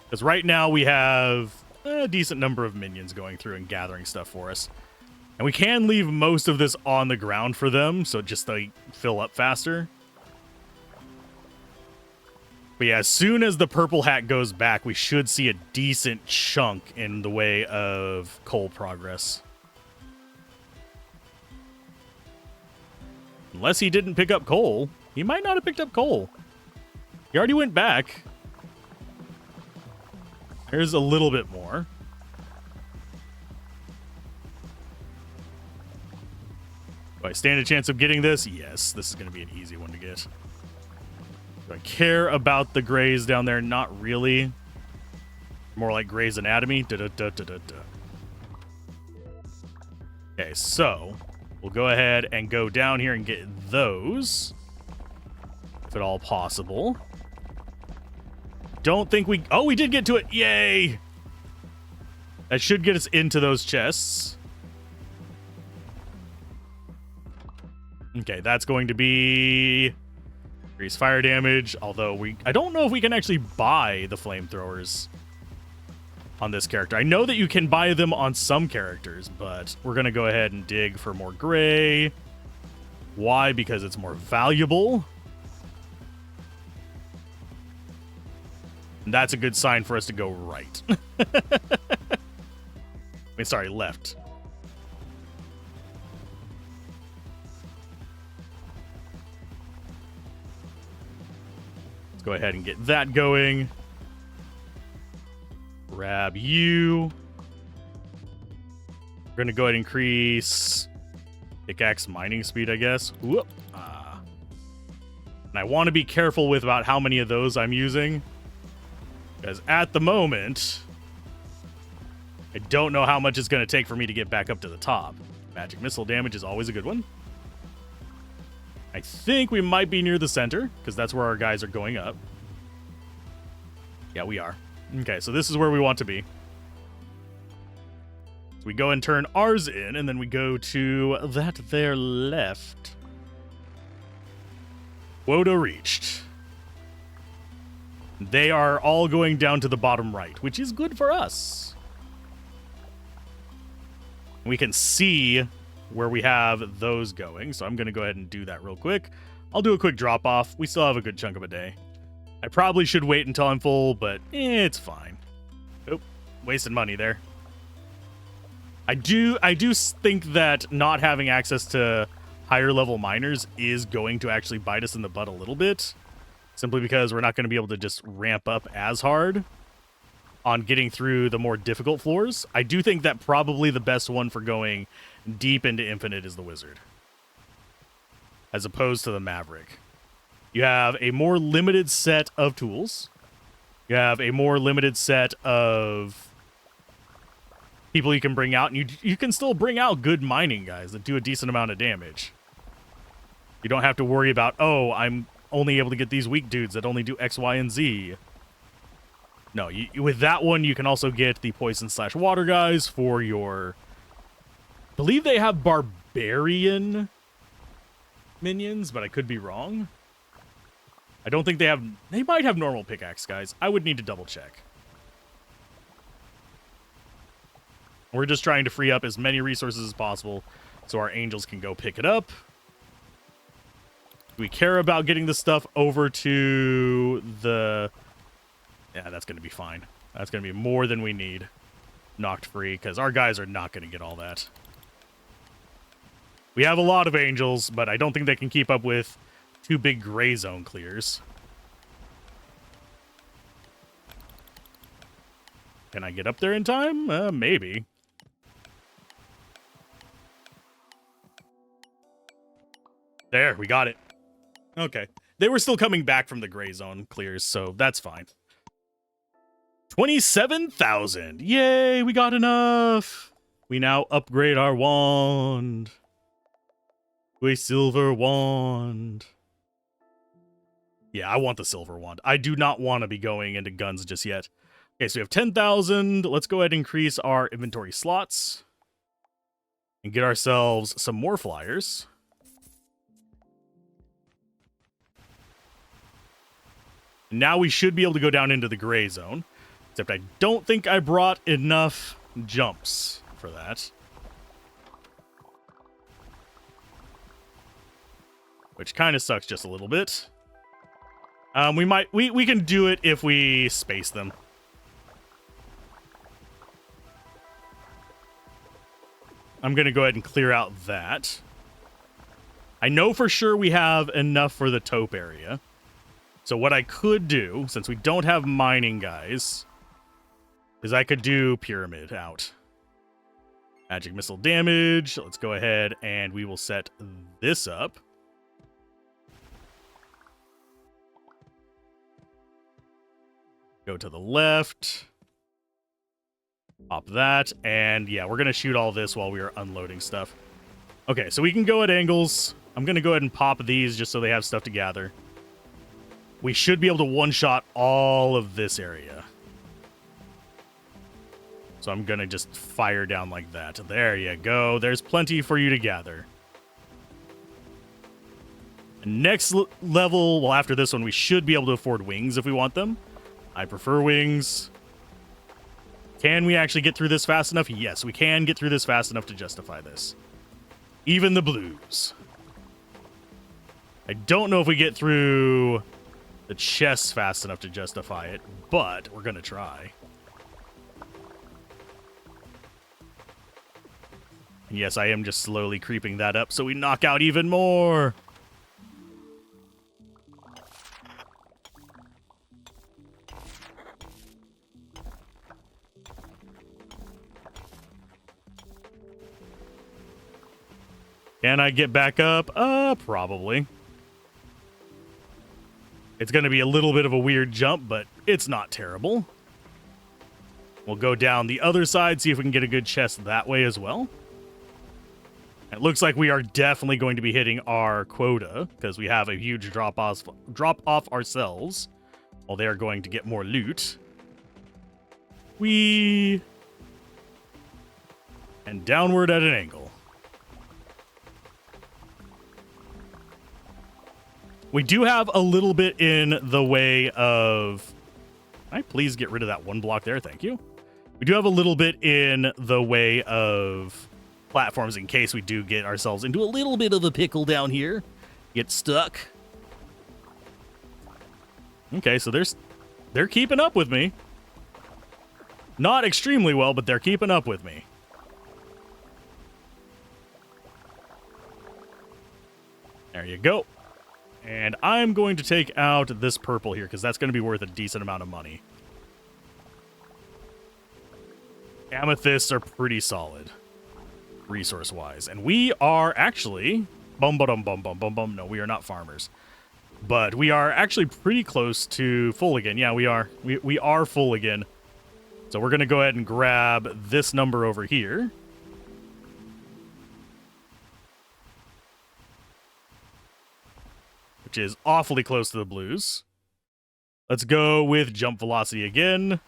Because right now we have a decent number of minions going through and gathering stuff for us. And we can leave most of this on the ground for them, so just they fill up faster. But yeah, as soon as the purple hat goes back, we should see a decent chunk in the way of coal progress. Unless he didn't pick up coal. He might not have picked up coal. He already went back. There's a little bit more. Do I stand a chance of getting this? Yes, this is going to be an easy one to get. Do I care about the Grey's down there? Not really. More like Grey's Anatomy. Okay, so we'll go ahead and go down here and get those, if at all possible. Don't think we... Oh, we did get to it. Yay! That should get us into those chests. Okay, that's going to be... increase fire damage, although I don't know if we can actually buy the flamethrowers on this character. I know that you can buy them on some characters, but we're going to go ahead and dig for more gray. Why? Because it's more valuable. And that's a good sign for us to go right. I mean, sorry, left. Let's go ahead and get that going. Grab you. We're going to go ahead and increase pickaxe mining speed, I guess. Whoop. And I want to be careful with about how many of those I'm using. Because at the moment, I don't know how much it's going to take for me to get back up to the top. Magic missile damage is always a good one. I think we might be near the center, because that's where our guys are going up. Yeah, we are. Okay, so this is where we want to be. So we go and turn ours in, and then we go to that there left. Quota reached. They are all going down to the bottom right, which is good for us. We can see where we have those going, so I'm going to go ahead and do that real quick. I'll do a quick drop-off. We still have a good chunk of a day. I probably should wait until I'm full, but it's fine. Oh, wasting money there. I do think that not having access to higher-level miners is going to actually bite us in the butt a little bit. Simply because we're not going to be able to just ramp up as hard on getting through the more difficult floors. I do think that probably the best one for going deep into Infinite is the Wizard, as opposed to the Maverick. You have a more limited set of tools. You have a more limited set of people you can bring out, and you can still bring out good mining guys that do a decent amount of damage. You don't have to worry about, oh, I'm only able to get these weak dudes that only do X, Y, and Z. No, with that one, you can also get the poison/water guys for your... I believe they have barbarian minions, but I could be wrong. I don't think they have... They might have normal pickaxe guys. I would need to double check. We're just trying to free up as many resources as possible so our angels can go pick it up. We care about getting the stuff over to the... Yeah, that's going to be fine. That's going to be more than we need. Knocked free, because our guys are not going to get all that. We have a lot of angels, but I don't think they can keep up with 2 big gray zone clears. Can I get up there in time? Maybe. There, we got it. Okay. They were still coming back from the gray zone clears, so that's fine. 27,000. Yay, we got enough. We now upgrade our wand to a silver wand. Yeah, I want the silver wand. I do not want to be going into guns just yet. Okay, so we have 10,000. Let's go ahead and increase our inventory slots and get ourselves some more flyers. Now we should be able to go down into the gray zone. Except I don't think I brought enough jumps for that. Which kind of sucks just a little bit. We can do it if we space them. I'm going to go ahead and clear out that. I know for sure we have enough for the taupe area. So what I could do, since we don't have mining guys, is I could do pyramid out. Magic missile damage. Let's go ahead and we will set this up. Go to the left. Pop that. And yeah, we're going to shoot all this while we are unloading stuff. Okay, so we can go at angles. I'm going to go ahead and pop these just so they have stuff to gather. We should be able to one-shot all of this area. So I'm going to just fire down like that. There you go. There's plenty for you to gather. Next level, well, after this one, we should be able to afford wings if we want them. I prefer wings. Can we actually get through this fast enough? Yes, we can get through this fast enough to justify this. Even the blues. I don't know if we get through the chests fast enough to justify it, but we're going to try. And yes, I am just slowly creeping that up so we knock out even more. Can I get back up? Probably. It's going to be a little bit of a weird jump, but it's not terrible. We'll go down the other side, see if we can get a good chest that way as well. It looks like we are definitely going to be hitting our quota, because we have a huge drop-off ourselves, while they are going to get more loot. Whee! And downward at an angle. We do have a little bit in the way of... Can I please get rid of that one block there? Thank you. We do have a little bit in the way of platforms in case we do get ourselves into a little bit of a pickle down here. Get stuck. Okay, so they're keeping up with me. Not extremely well, but they're keeping up with me. There you go. And I'm going to take out this purple here, because that's going to be worth a decent amount of money. Amethysts are pretty solid, resource-wise. And we are actually... Bum-ba-dum-bum-bum-bum-bum. No, we are not farmers. But we are actually pretty close to full again. Yeah, we are. We are full again. So we're going to go ahead and grab this number over here. Which is awfully close to the blues. Let's go with jump velocity again.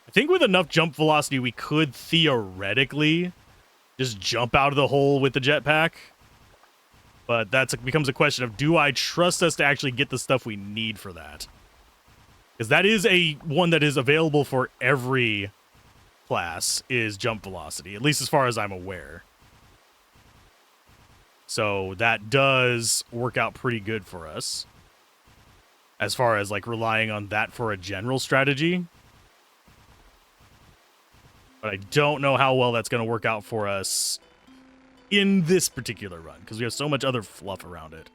I think with enough jump velocity, we could theoretically just jump out of the hole with the jetpack. But that becomes a question of, do I trust us to actually get the stuff we need for that? Because that is one that is available for every class, is jump velocity, at least as far as I'm aware. So that does work out pretty good for us, as far as like relying on that for a general strategy. But I don't know how well that's going to work out for us in this particular run, because we have so much other fluff around it.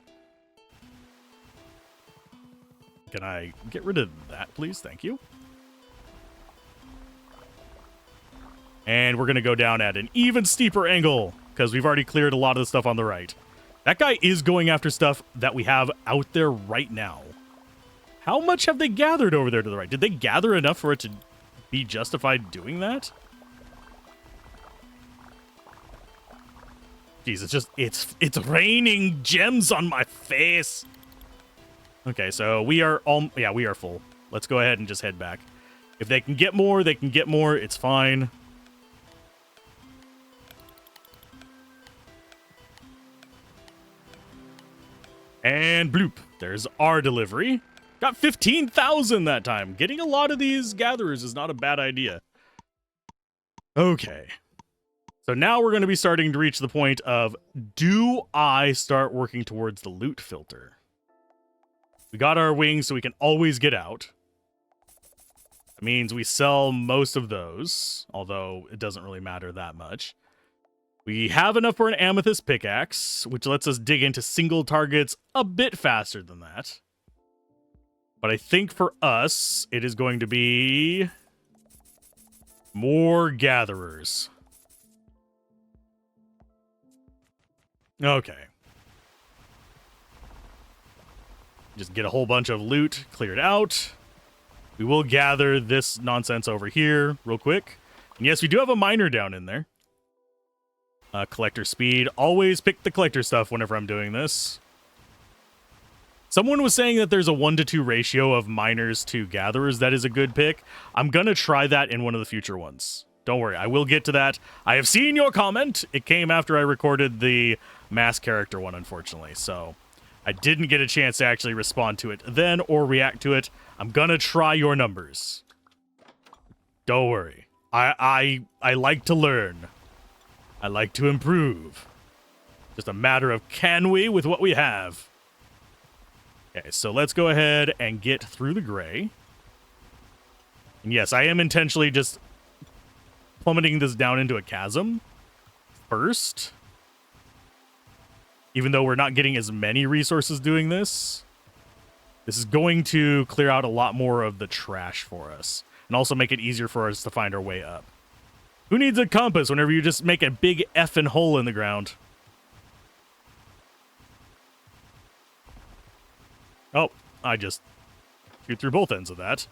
Can I get rid of that, please? Thank you. And we're going to go down at an even steeper angle, because we've already cleared a lot of the stuff on the right. That guy is going after stuff that we have out there right now. How much have they gathered over there to the right? Did they gather enough for it to be justified doing that? Jeez, it's raining gems on my face. Okay, so we are we are full. Let's go ahead and just head back. If they can get more, they can get more. It's fine. And bloop, there's our delivery. Got 15,000 that time. Getting a lot of these gatherers is not a bad idea. Okay. So now we're going to be starting to reach the point of, do I start working towards the loot filter? We got our wings so we can always get out. That means we sell most of those, although it doesn't really matter that much. We have enough for an amethyst pickaxe, which lets us dig into single targets a bit faster than that. But I think for us, it is going to be more gatherers. Okay. Just get a whole bunch of loot cleared out. We will gather this nonsense over here real quick. And yes, we do have a miner down in there. Collector speed. Always pick the collector stuff whenever I'm doing this. Someone was saying that there's a 1-to-2 ratio of miners to gatherers. That is a good pick. I'm going to try that in one of the future ones. Don't worry, I will get to that. I have seen your comment. It came after I recorded the mass character one, unfortunately. So I didn't get a chance to actually respond to it then or react to it. I'm going to try your numbers. Don't worry. I like to learn. I like to improve. Just a matter of can we with what we have. Okay, so let's go ahead and get through the gray. And yes, I am intentionally just plummeting this down into a chasm first. Even though we're not getting as many resources doing this. This is going to clear out a lot more of the trash for us. And also make it easier for us to find our way up. Who needs a compass whenever you just make a big effing hole in the ground? Oh, I just shoot through both ends of that. So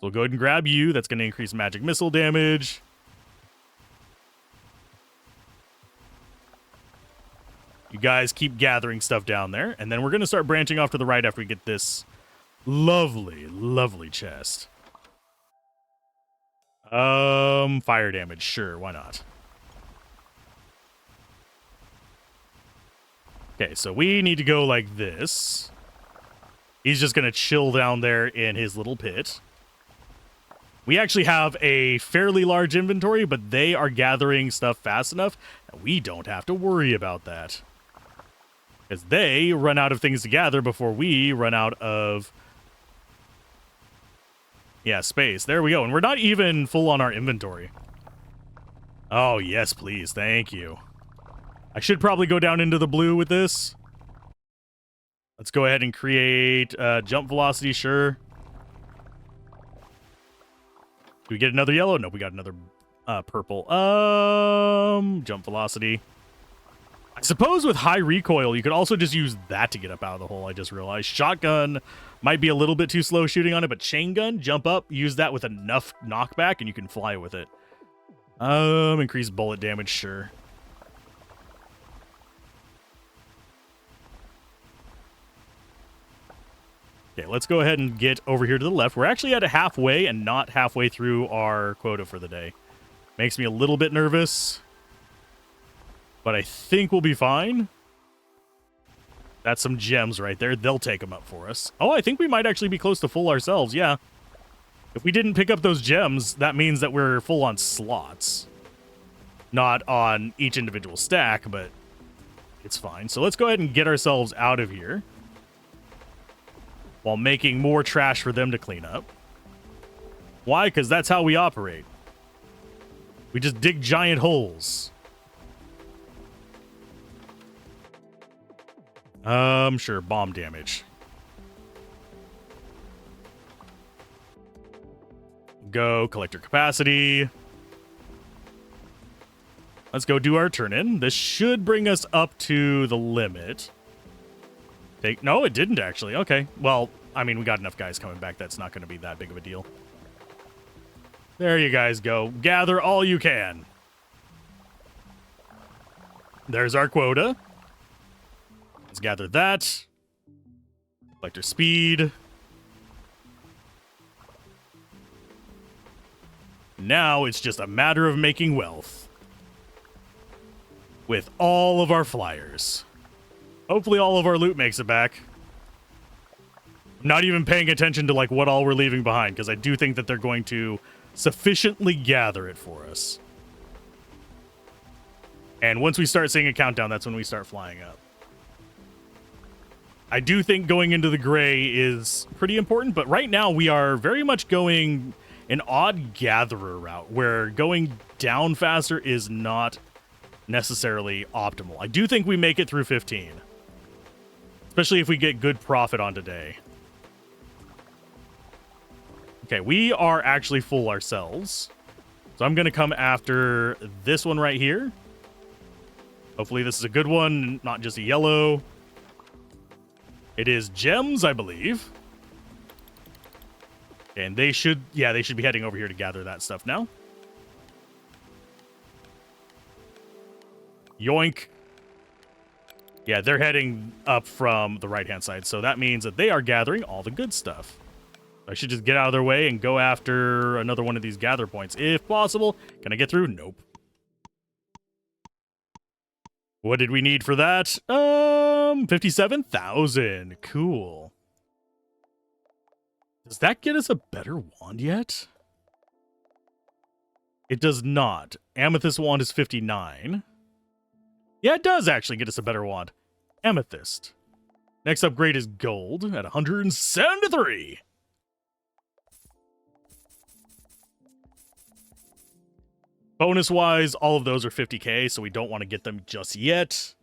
we'll go ahead and grab you. That's going to increase magic missile damage. You guys keep gathering stuff down there. And then we're going to start branching off to the right after we get this lovely, lovely chest. Fire damage. Sure, why not? Okay, so we need to go like this. He's just going to chill down there in his little pit. We actually have a fairly large inventory, but they are gathering stuff fast enough that we don't have to worry about that. Because they run out of things to gather before we run out of... yeah, space. There we go. And we're not even full on our inventory. Oh, yes, please. Thank you. I should probably go down into the blue with this. Let's go ahead and create jump velocity, sure. Do we get another yellow? No, we got another purple. Jump velocity. I suppose with high recoil, you could also just use that to get up out of the hole, I just realized. Shotgun might be a little bit too slow shooting on it, but chain gun, jump up, use that with enough knockback, and you can fly with it. Increase bullet damage, sure. Okay, let's go ahead and get over here to the left. We're actually at a halfway and not halfway through our quota for the day. Makes me a little bit nervous. But I think we'll be fine. That's some gems right there. They'll take them up for us. Oh, I think we might actually be close to full ourselves, yeah. If we didn't pick up those gems, that means that we're full on slots. Not on each individual stack, but it's fine. So let's go ahead and get ourselves out of here. While making more trash for them to clean up. Why? Because that's how we operate. We just dig giant holes. Sure, bomb damage. Go, collector capacity. Let's go do our turn in. This should bring us up to the limit. No, it didn't actually. Okay. Well, I mean, we got enough guys coming back. That's not going to be that big of a deal. There you guys go. Gather all you can. There's our quota. Let's gather that. Collector speed. Now it's just a matter of making wealth. With all of our flyers. Hopefully all of our loot makes it back. I'm not even paying attention to like what all we're leaving behind, because I do think that they're going to sufficiently gather it for us. And once we start seeing a countdown, that's when we start flying up. I do think going into the gray is pretty important, but right now we are very much going an odd gatherer route, where going down faster is not necessarily optimal. I do think we make it through 15. Especially if we get good profit on today. Okay, we are actually full ourselves. So I'm going to come after this one right here. Hopefully this is a good one, not just a yellow. It is gems, I believe. And they should, yeah, they should be heading over here to gather that stuff now. Yoink. Yeah, they're heading up from the right-hand side, so that means that they are gathering all the good stuff. I should just get out of their way and go after another one of these gather points, if possible. Can I get through? Nope. What did we need for that? 57,000. Cool. Does that get us a better wand yet? It does not. Amethyst wand is 59. Yeah, it does actually get us a better wand. Amethyst. Next upgrade is gold at 173. Bonus-wise, all of those are 50k, so we don't want to get them just yet.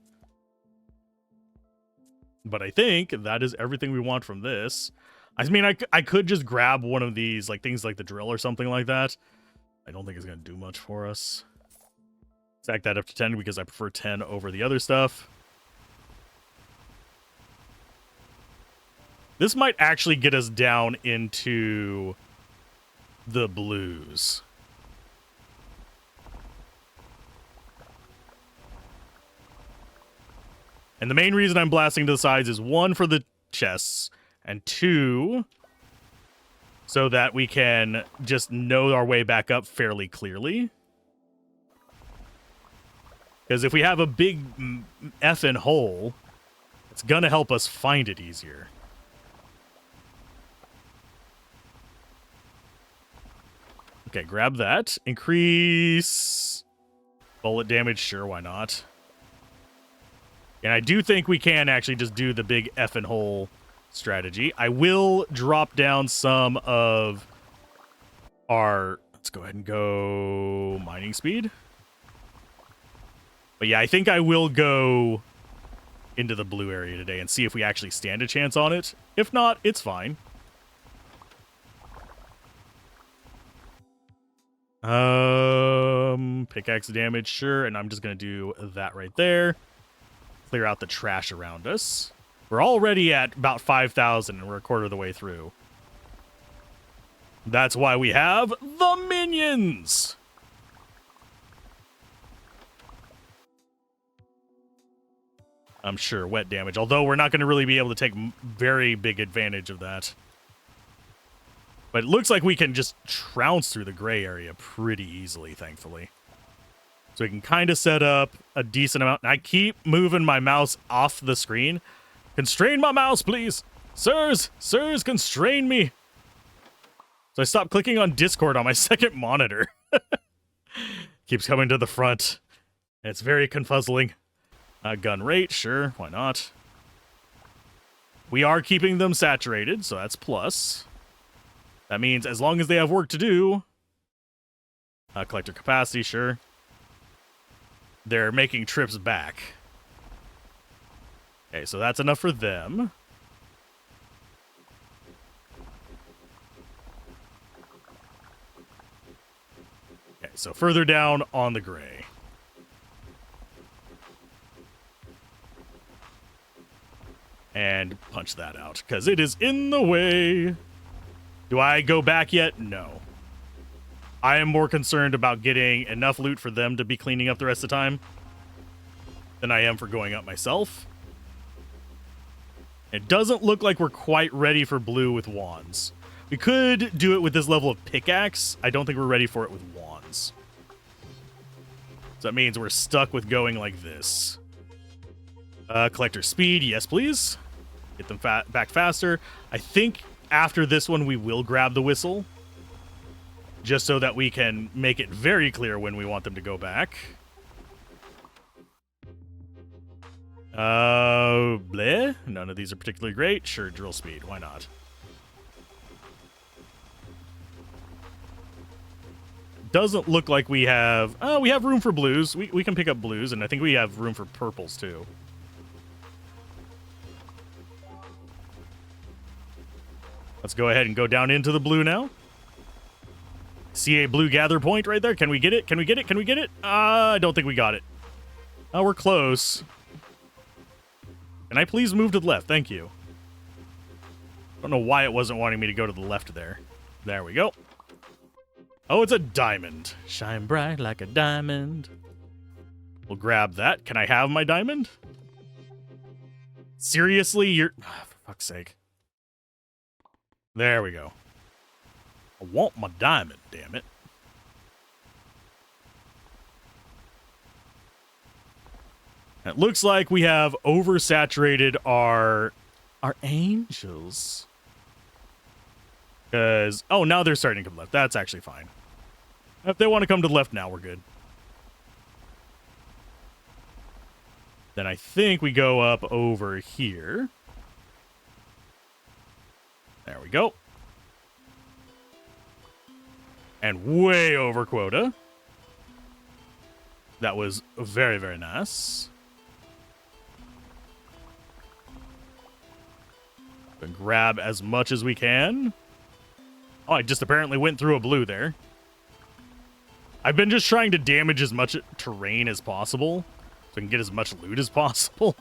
But I think that is everything we want from this. I mean, I could just grab one of these, like things like the drill or something like that. I don't think it's going to do much for us. Stack that up to 10 because I prefer 10 over the other stuff. This might actually get us down into the blues. And the main reason I'm blasting to the sides is 1 for the chests, and 2 so that we can just know our way back up fairly clearly. Because if we have a big effing hole, it's gonna help us find it easier. Okay, grab that. Increase bullet damage. Sure, why not? And I do think we can actually just do the big effing hole strategy. I will drop down some of our... Let's go ahead and go mining speed. But yeah, I think I will go into the blue area today and see if we actually stand a chance on it. If not, it's fine. Pickaxe damage, sure. And I'm just going to do that right there. Clear out the trash around us. We're already at about 5,000 and we're a quarter of the way through. That's why we have the minions. I'm sure wet damage, although we're not going to really be able to take very big advantage of that. But it looks like we can just trounce through the gray area pretty easily, thankfully. So we can kind of set up a decent amount. And I keep moving my mouse off the screen. Constrain my mouse, please. Sirs, constrain me. So I stopped clicking on Discord on my second monitor. Keeps coming to the front. It's very confuzzling. Gun rate, sure, why not? We are keeping them saturated, so that's plus. That means as long as they have work to do. Collector capacity, sure. They're making trips back. Okay, so that's enough for them. Okay, so further down on the gray. And punch that out, because it is in the way. Do I go back yet? No. I am more concerned about getting enough loot for them to be cleaning up the rest of the time than I am for going up myself. It doesn't look like we're quite ready for blue with wands. We could do it with this level of pickaxe. I don't think we're ready for it with wands. So that means we're stuck with going like this. Collector speed, yes please. Get them back faster. I think after this one we will grab the whistle. Just so that we can make it very clear when we want them to go back. Bleh. None of these are particularly great. Sure, drill speed. Why not? Doesn't look like we have... we have room for blues. We can pick up blues, and I think we have room for purples, too. Let's go ahead and go down into the blue now. See a blue gather point right there. Can we get it? Can we get it? Can we get it? I don't think we got it. Oh, we're close. Can I please move to the left? Thank you. Don't know why it wasn't wanting me to go to the left there. There we go. Oh, it's a diamond. Shine bright like a diamond. We'll grab that. Can I have my diamond? Seriously? You're... Oh, for fuck's sake. There we go. I want my diamond, damn it. It looks like we have oversaturated our angels. Because, oh, now they're starting to come left. That's actually fine. If they want to come to the left now, we're good. Then I think we go up over here. There we go. And way over quota. That was very, very nice. Gonna grab as much as we can. Oh, I just apparently went through a blue there. I've been just trying to damage as much terrain as possible so I can get as much loot as possible.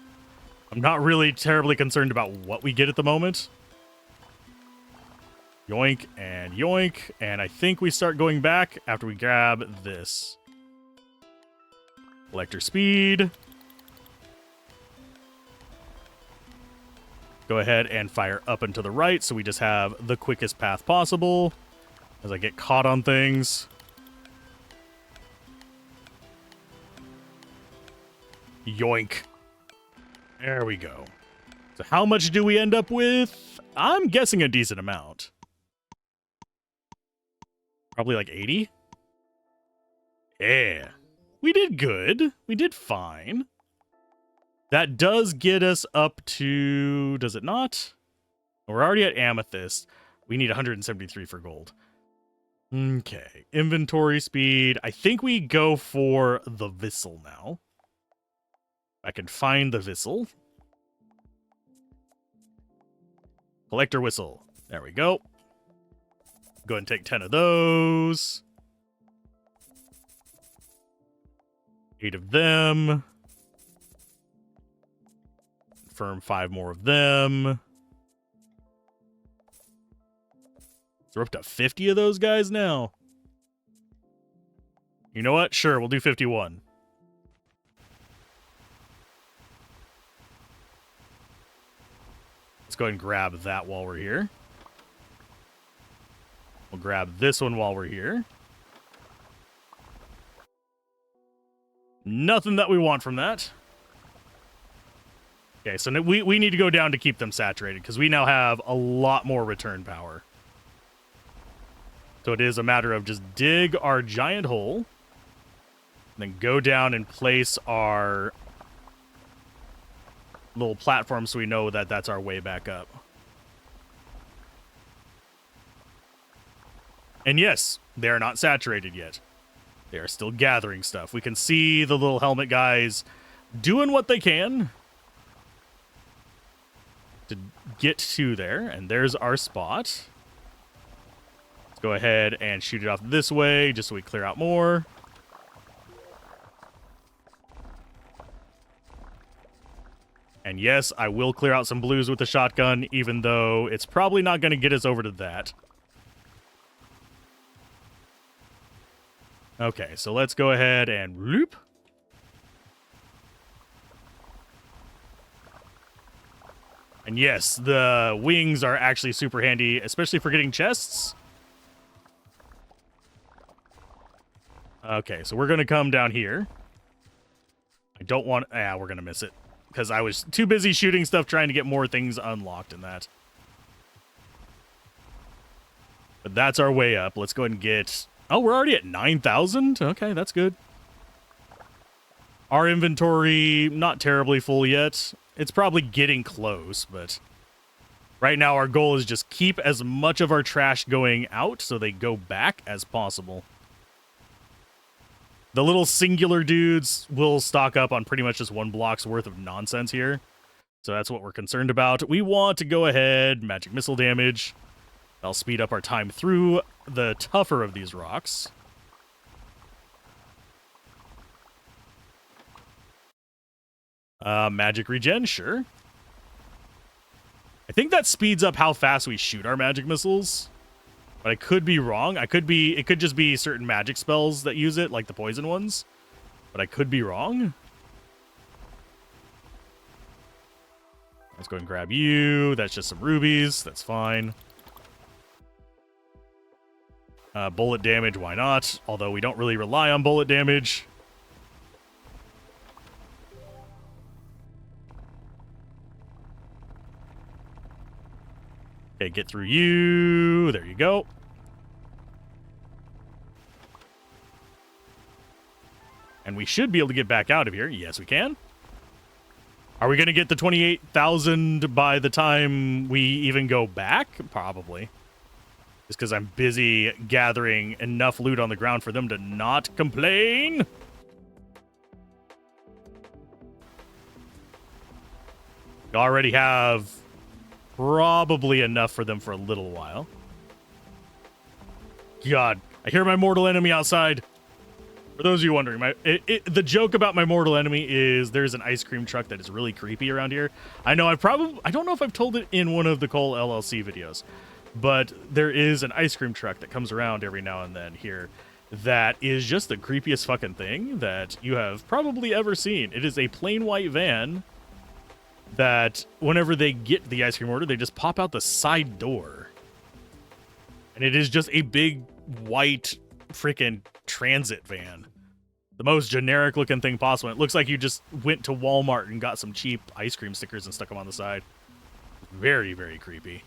I'm not really terribly concerned about what we get at the moment. Yoink and yoink. And I think we start going back after we grab this. Collector speed. Go ahead and fire up and to the right so we just have the quickest path possible as I get caught on things. Yoink. There we go. So how much do we end up with? I'm guessing a decent amount. Probably like 80? Yeah. We did good. We did fine. That does get us up to... Does it not? We're already at amethyst. We need 173 for gold. Okay. Inventory speed. I think we go for the whistle now. I can find the whistle. Collector whistle. There we go. Go ahead and take 10 of those. 8 of them. Confirm 5 more of them. So we're up to 50 of those guys now. You know what? Sure, we'll do 51. Let's go ahead and grab that while we're here. We'll grab this one while we're here. Nothing that we want from that. Okay, so we need to go down to keep them saturated because we now have a lot more return power. So it is a matter of just dig our giant hole, and then go down and place our little platform so we know that that's our way back up. And yes, they are not saturated yet. They are still gathering stuff. We can see the little helmet guys doing what they can to get to there. And there's our spot. Let's go ahead and shoot it off this way just so we clear out more. And yes, I will clear out some blues with the shotgun, even though it's probably not going to get us over to that. Okay, so let's go ahead and whoop. And yes, the wings are actually super handy, especially for getting chests. Okay, so we're going to come down here. I don't want... we're going to miss it. Because I was too busy shooting stuff trying to get more things unlocked in that. But that's our way up. Let's go ahead and get... Oh, we're already at 9,000? Okay, that's good. Our inventory, not terribly full yet. It's probably getting close, but... Right now, our goal is just keep as much of our trash going out so they go back as possible. The little singular dudes will stock up on pretty much just one block's worth of nonsense here. So that's what we're concerned about. We want to go ahead, magic missile damage. That'll speed up our time through the tougher of these rocks. Magic regen, sure. I think that speeds up how fast we shoot our magic missiles. But I could be wrong. It could just be certain magic spells that use it, like the poison ones. But I could be wrong. Let's go and grab you. That's just some rubies. That's fine. Bullet damage, why not? Although we don't really rely on bullet damage. Okay, get through you. There you go. And we should be able to get back out of here. Yes, we can. Are we going to get the 28,000 by the time we even go back? Probably. Just because I'm busy gathering enough loot on the ground for them to not complain. We already have probably enough for them for a little while. God, I hear my mortal enemy outside. For those of you wondering, the joke about my mortal enemy is there's an ice cream truck that is really creepy around here. I know I don't know if I've told it in one of the CoalLLC videos, but there is an ice cream truck that comes around every now and then here that is just the creepiest fucking thing that you have probably ever seen. It is a plain white van that whenever they get the ice cream order, they just pop out the side door. And it is just a big white freaking transit van. The most generic looking thing possible. It looks like you just went to Walmart and got some cheap ice cream stickers and stuck them on the side. Very, very creepy.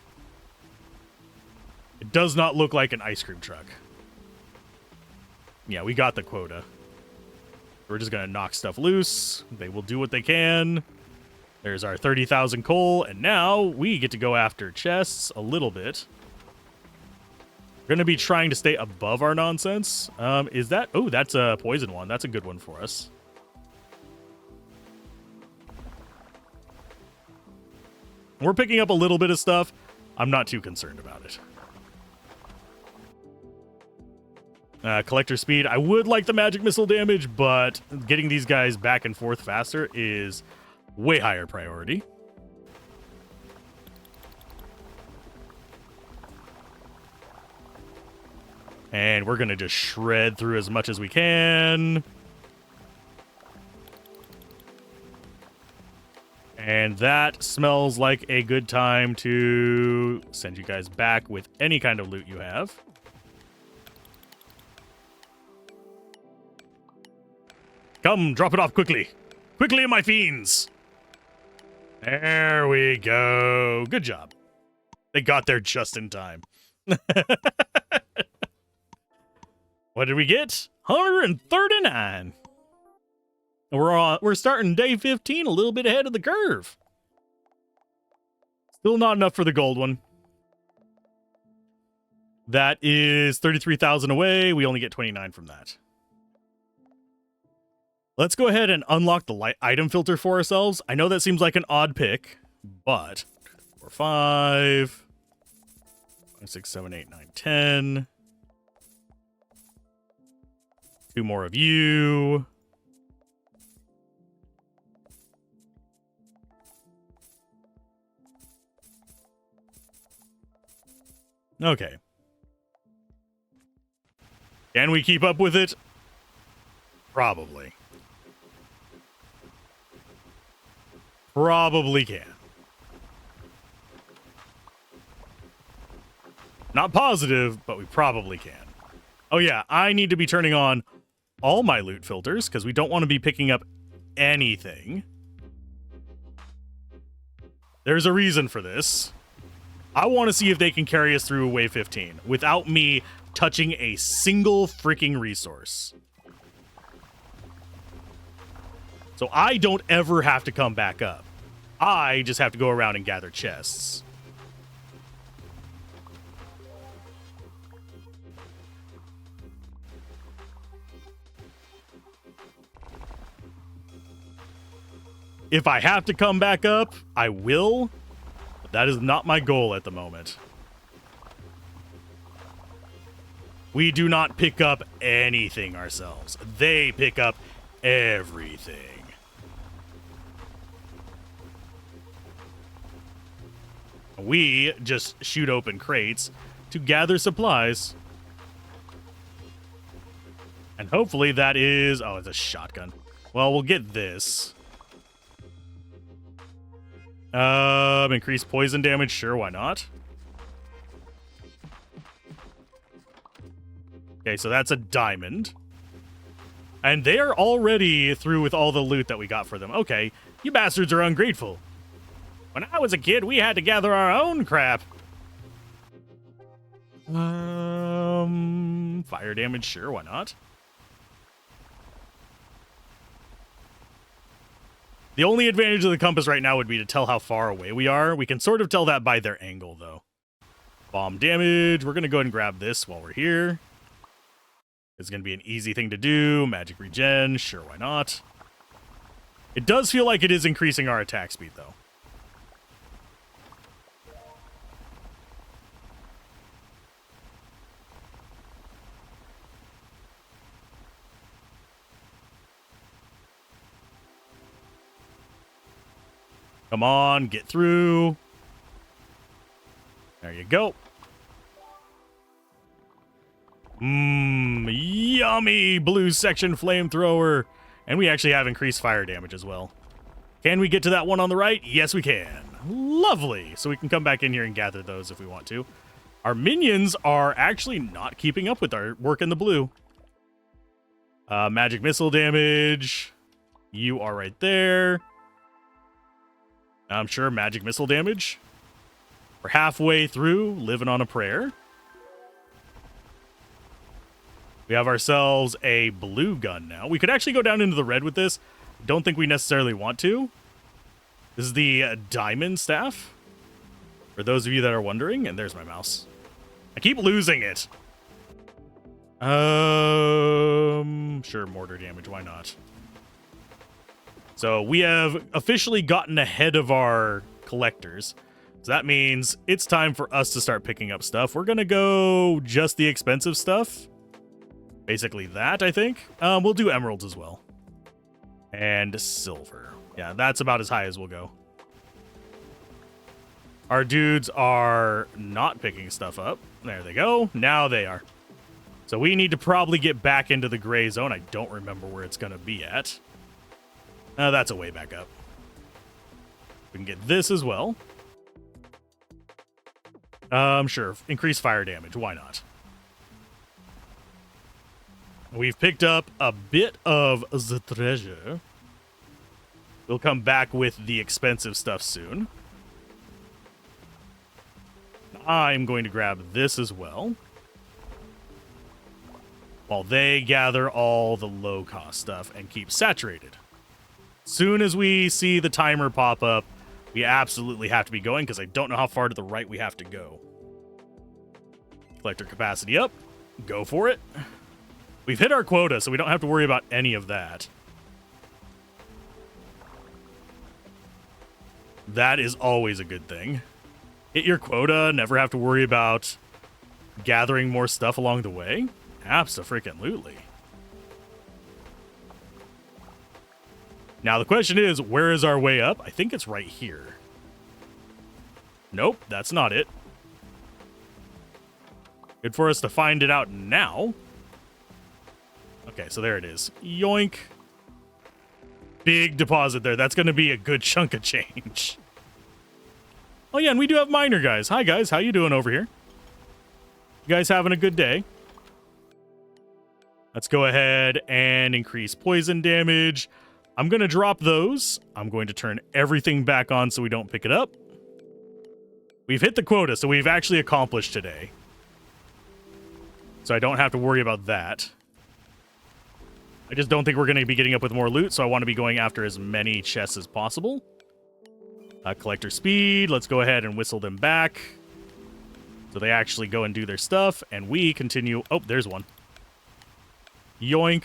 It does not look like an ice cream truck. Yeah, we got the quota. We're just going to knock stuff loose. They will do what they can. There's our 30,000 coal, and now we get to go after chests a little bit. We're going to be trying to stay above our nonsense. Is that... Oh, that's a poison one. That's a good one for us. We're picking up a little bit of stuff. I'm not too concerned about it. Collector speed. I would like the magic missile damage, but getting these guys back and forth faster is way higher priority. And we're going to just shred through as much as we can. And that smells like a good time to send you guys back with any kind of loot you have. Come, drop it off quickly. Quickly, my fiends. There we go. Good job. They got there just in time. What did we get? 139. We're starting day 15 a little bit ahead of the curve. Still not enough for the gold one. That is 33,000 away. We only get 29 from that. Let's go ahead and unlock the light item filter for ourselves. I know that seems like an odd pick, but 4, 5, 6, 7, 8, 9, 10. 2 more of you. Okay. Can we keep up with it? Probably. Probably can. Not positive, but we probably can. Oh yeah, I need to be turning on all my loot filters because we don't want to be picking up anything. There's a reason for this. I want to see if they can carry us through wave 15 without me touching a single freaking resource. So I don't ever have to come back up. I just have to go around and gather chests. If I have to come back up, I will. But that is not my goal at the moment. We do not pick up anything ourselves. They pick up everything. We just shoot open crates to gather supplies. And hopefully that is... Oh, it's a shotgun. Well, we'll get this. Increase poison damage. Sure, why not? Okay, so that's a diamond. And they are already through with all the loot that we got for them. Okay, you bastards are ungrateful. When I was a kid, we had to gather our own crap. Fire damage, sure, why not? The only advantage of the compass right now would be to tell how far away we are. We can sort of tell that by their angle, though. Bomb damage. We're going to go ahead and grab this while we're here. It's going to be an easy thing to do. Magic regen. Sure, why not? It does feel like it is increasing our attack speed, though. Come on, get through. There you go. Yummy blue section flamethrower. And we actually have increased fire damage as well. Can we get to that one on the right? Yes, we can. Lovely. So we can come back in here and gather those if we want to. Our minions are actually not keeping up with our work in the blue. Magic missile damage. You are right there. I'm sure magic missile damage. We're halfway through, living on a prayer. We have ourselves a blue gun now. We could actually go down into the red with this. Don't think we necessarily want to. This is the diamond staff. For those of you that are wondering, and there's my mouse. I keep losing it. Sure, mortar damage, why not? So we have officially gotten ahead of our collectors. So that means it's time for us to start picking up stuff. We're going to go just the expensive stuff. Basically that, I think. We'll do emeralds as well. And silver. Yeah, that's about as high as we'll go. Our dudes are not picking stuff up. There they go. Now they are. So we need to probably get back into the gray zone. I don't remember where it's going to be at. That's a way back up. We can get this as well. Sure. Increase fire damage. Why not? We've picked up a bit of the treasure. We'll come back with the expensive stuff soon. I'm going to grab this as well. While they gather all the low-cost stuff and keep saturated. Soon as we see the timer pop up, we absolutely have to be going because I don't know how far to the right we have to go. Collector capacity up. Go for it. We've hit our quota, so we don't have to worry about any of that. That is always a good thing. Hit your quota, never have to worry about gathering more stuff along the way. Abso-freaking-lutely. Now the question is, where is our way up? I think it's right here. Nope, that's not it. Good for us to find it out now. Okay, so there it is. Yoink. Big deposit there. That's going to be a good chunk of change. Oh, yeah, and we do have miner guys. Hi, guys. How you doing over here? You guys having a good day? Let's go ahead and increase poison damage. I'm going to drop those. I'm going to turn everything back on so we don't pick it up. We've hit the quota, so we've actually accomplished today. So I don't have to worry about that. I just don't think we're going to be getting up with more loot, so I want to be going after as many chests as possible. Collector speed. Let's go ahead and whistle them back. So they actually go and do their stuff, and we continue. Oh, there's one. Yoink.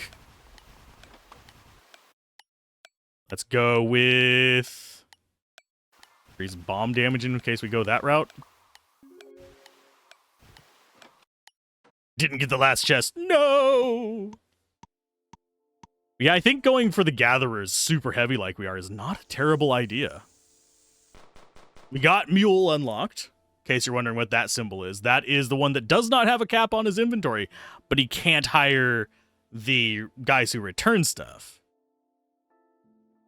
Let's go with... increase bomb damage in case we go that route. Didn't get the last chest. No! Yeah, I think going for the gatherers super heavy like we are is not a terrible idea. We got Mule unlocked. In case you're wondering what that symbol is. That is the one that does not have a cap on his inventory, but he can't hire the guys who return stuff.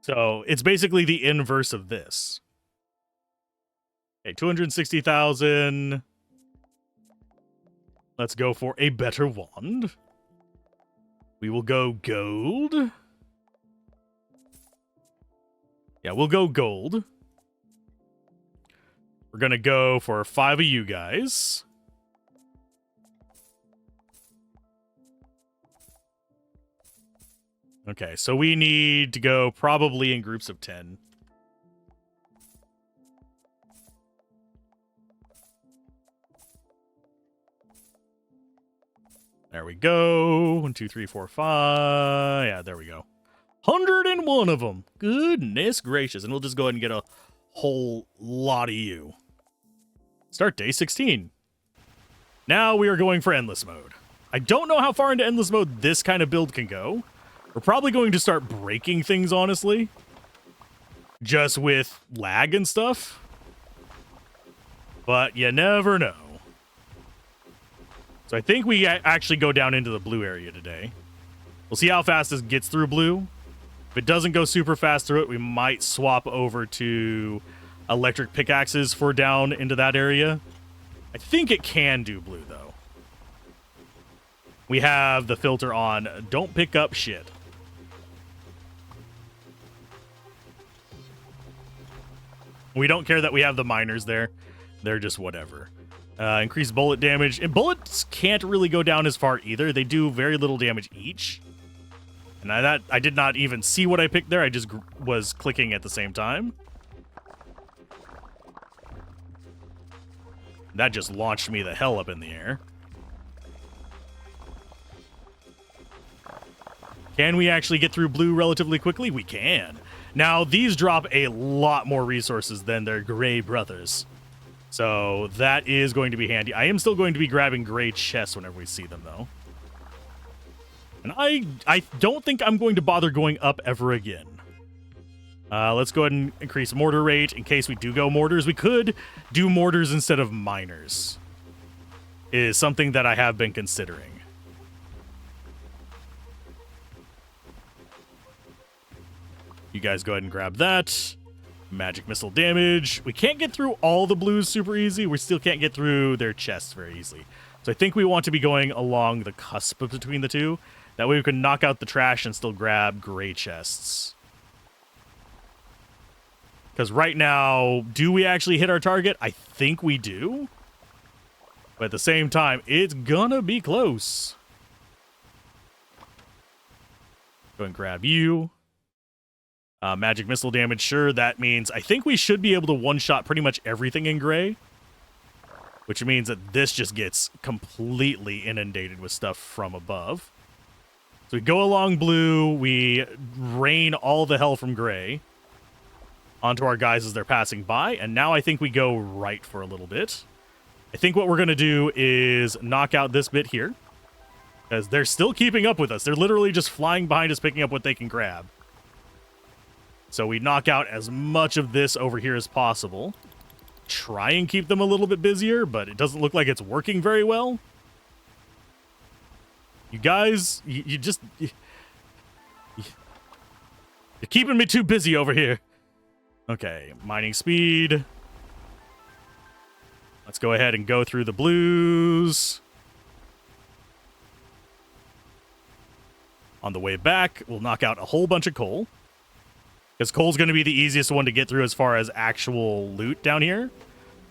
So it's basically the inverse of this. Okay, 260,000. Let's go for a better wand. We will go gold. Yeah, we'll go gold. We're going to go for 5 of you guys. Okay, so we need to go probably in groups of 10. There we go. 1, 2, 3, 4, 5. Yeah, there we go. 101 of them. Goodness gracious. And we'll just go ahead and get a whole lot of you. Start day 16. Now we are going for endless mode. I don't know how far into endless mode this kind of build can go. We're probably going to start breaking things, honestly. Just with lag and stuff. But you never know. So I think we actually go down into the blue area today. We'll see how fast this gets through blue. If it doesn't go super fast through it, we might swap over to electric pickaxes for down into that area. I think it can do blue, though. We have the filter on. Don't pick up shit. We don't care that we have the miners there. They're just whatever. Increased bullet damage. And bullets can't really go down as far either. They do very little damage each. And I did not even see what I picked there. I just was clicking at the same time. That just launched me the hell up in the air. Can we actually get through blue relatively quickly? We can. Now, these drop a lot more resources than their gray brothers. So that is going to be handy. I am still going to be grabbing gray chests whenever we see them, though. And I don't think I'm going to bother going up ever again. Let's go ahead and increase mortar rate in case we do go mortars. We could do mortars instead of miners. Is something that I have been considering. You guys go ahead and grab that. Magic missile damage. We can't get through all the blues super easy. We still can't get through their chests very easily. So I think we want to be going along the cusp between the two. That way we can knock out the trash and still grab gray chests. Because right now, do we actually hit our target? I think we do. But at the same time, it's gonna be close. Go and grab you. Magic missile damage, sure. That means I think we should be able to one-shot pretty much everything in gray. Which means that this just gets completely inundated with stuff from above. So we go along blue. We rain all the hell from gray onto our guys as they're passing by. And now I think we go right for a little bit. I think what we're going to do is knock out this bit here. Because they're still keeping up with us. They're literally just flying behind us, picking up what they can grab. So we knock out as much of this over here as possible. Try and keep them a little bit busier, but it doesn't look like it's working very well. You guys, you're keeping me too busy over here. Okay, mining speed. Let's go ahead and go through the blues. On the way back, we'll knock out a whole bunch of coal. Because coal's going to be the easiest one to get through as far as actual loot down here.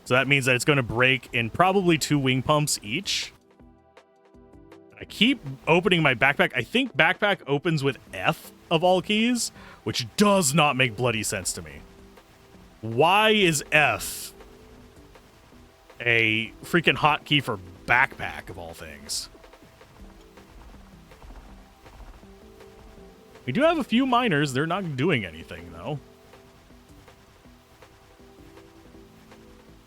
So that means that it's going to break in probably 2 wing pumps each. I keep opening my backpack. I think backpack opens with F of all keys, which does not make bloody sense to me. Why is F a freaking hotkey for backpack of all things? We do have a few miners. They're not doing anything, though.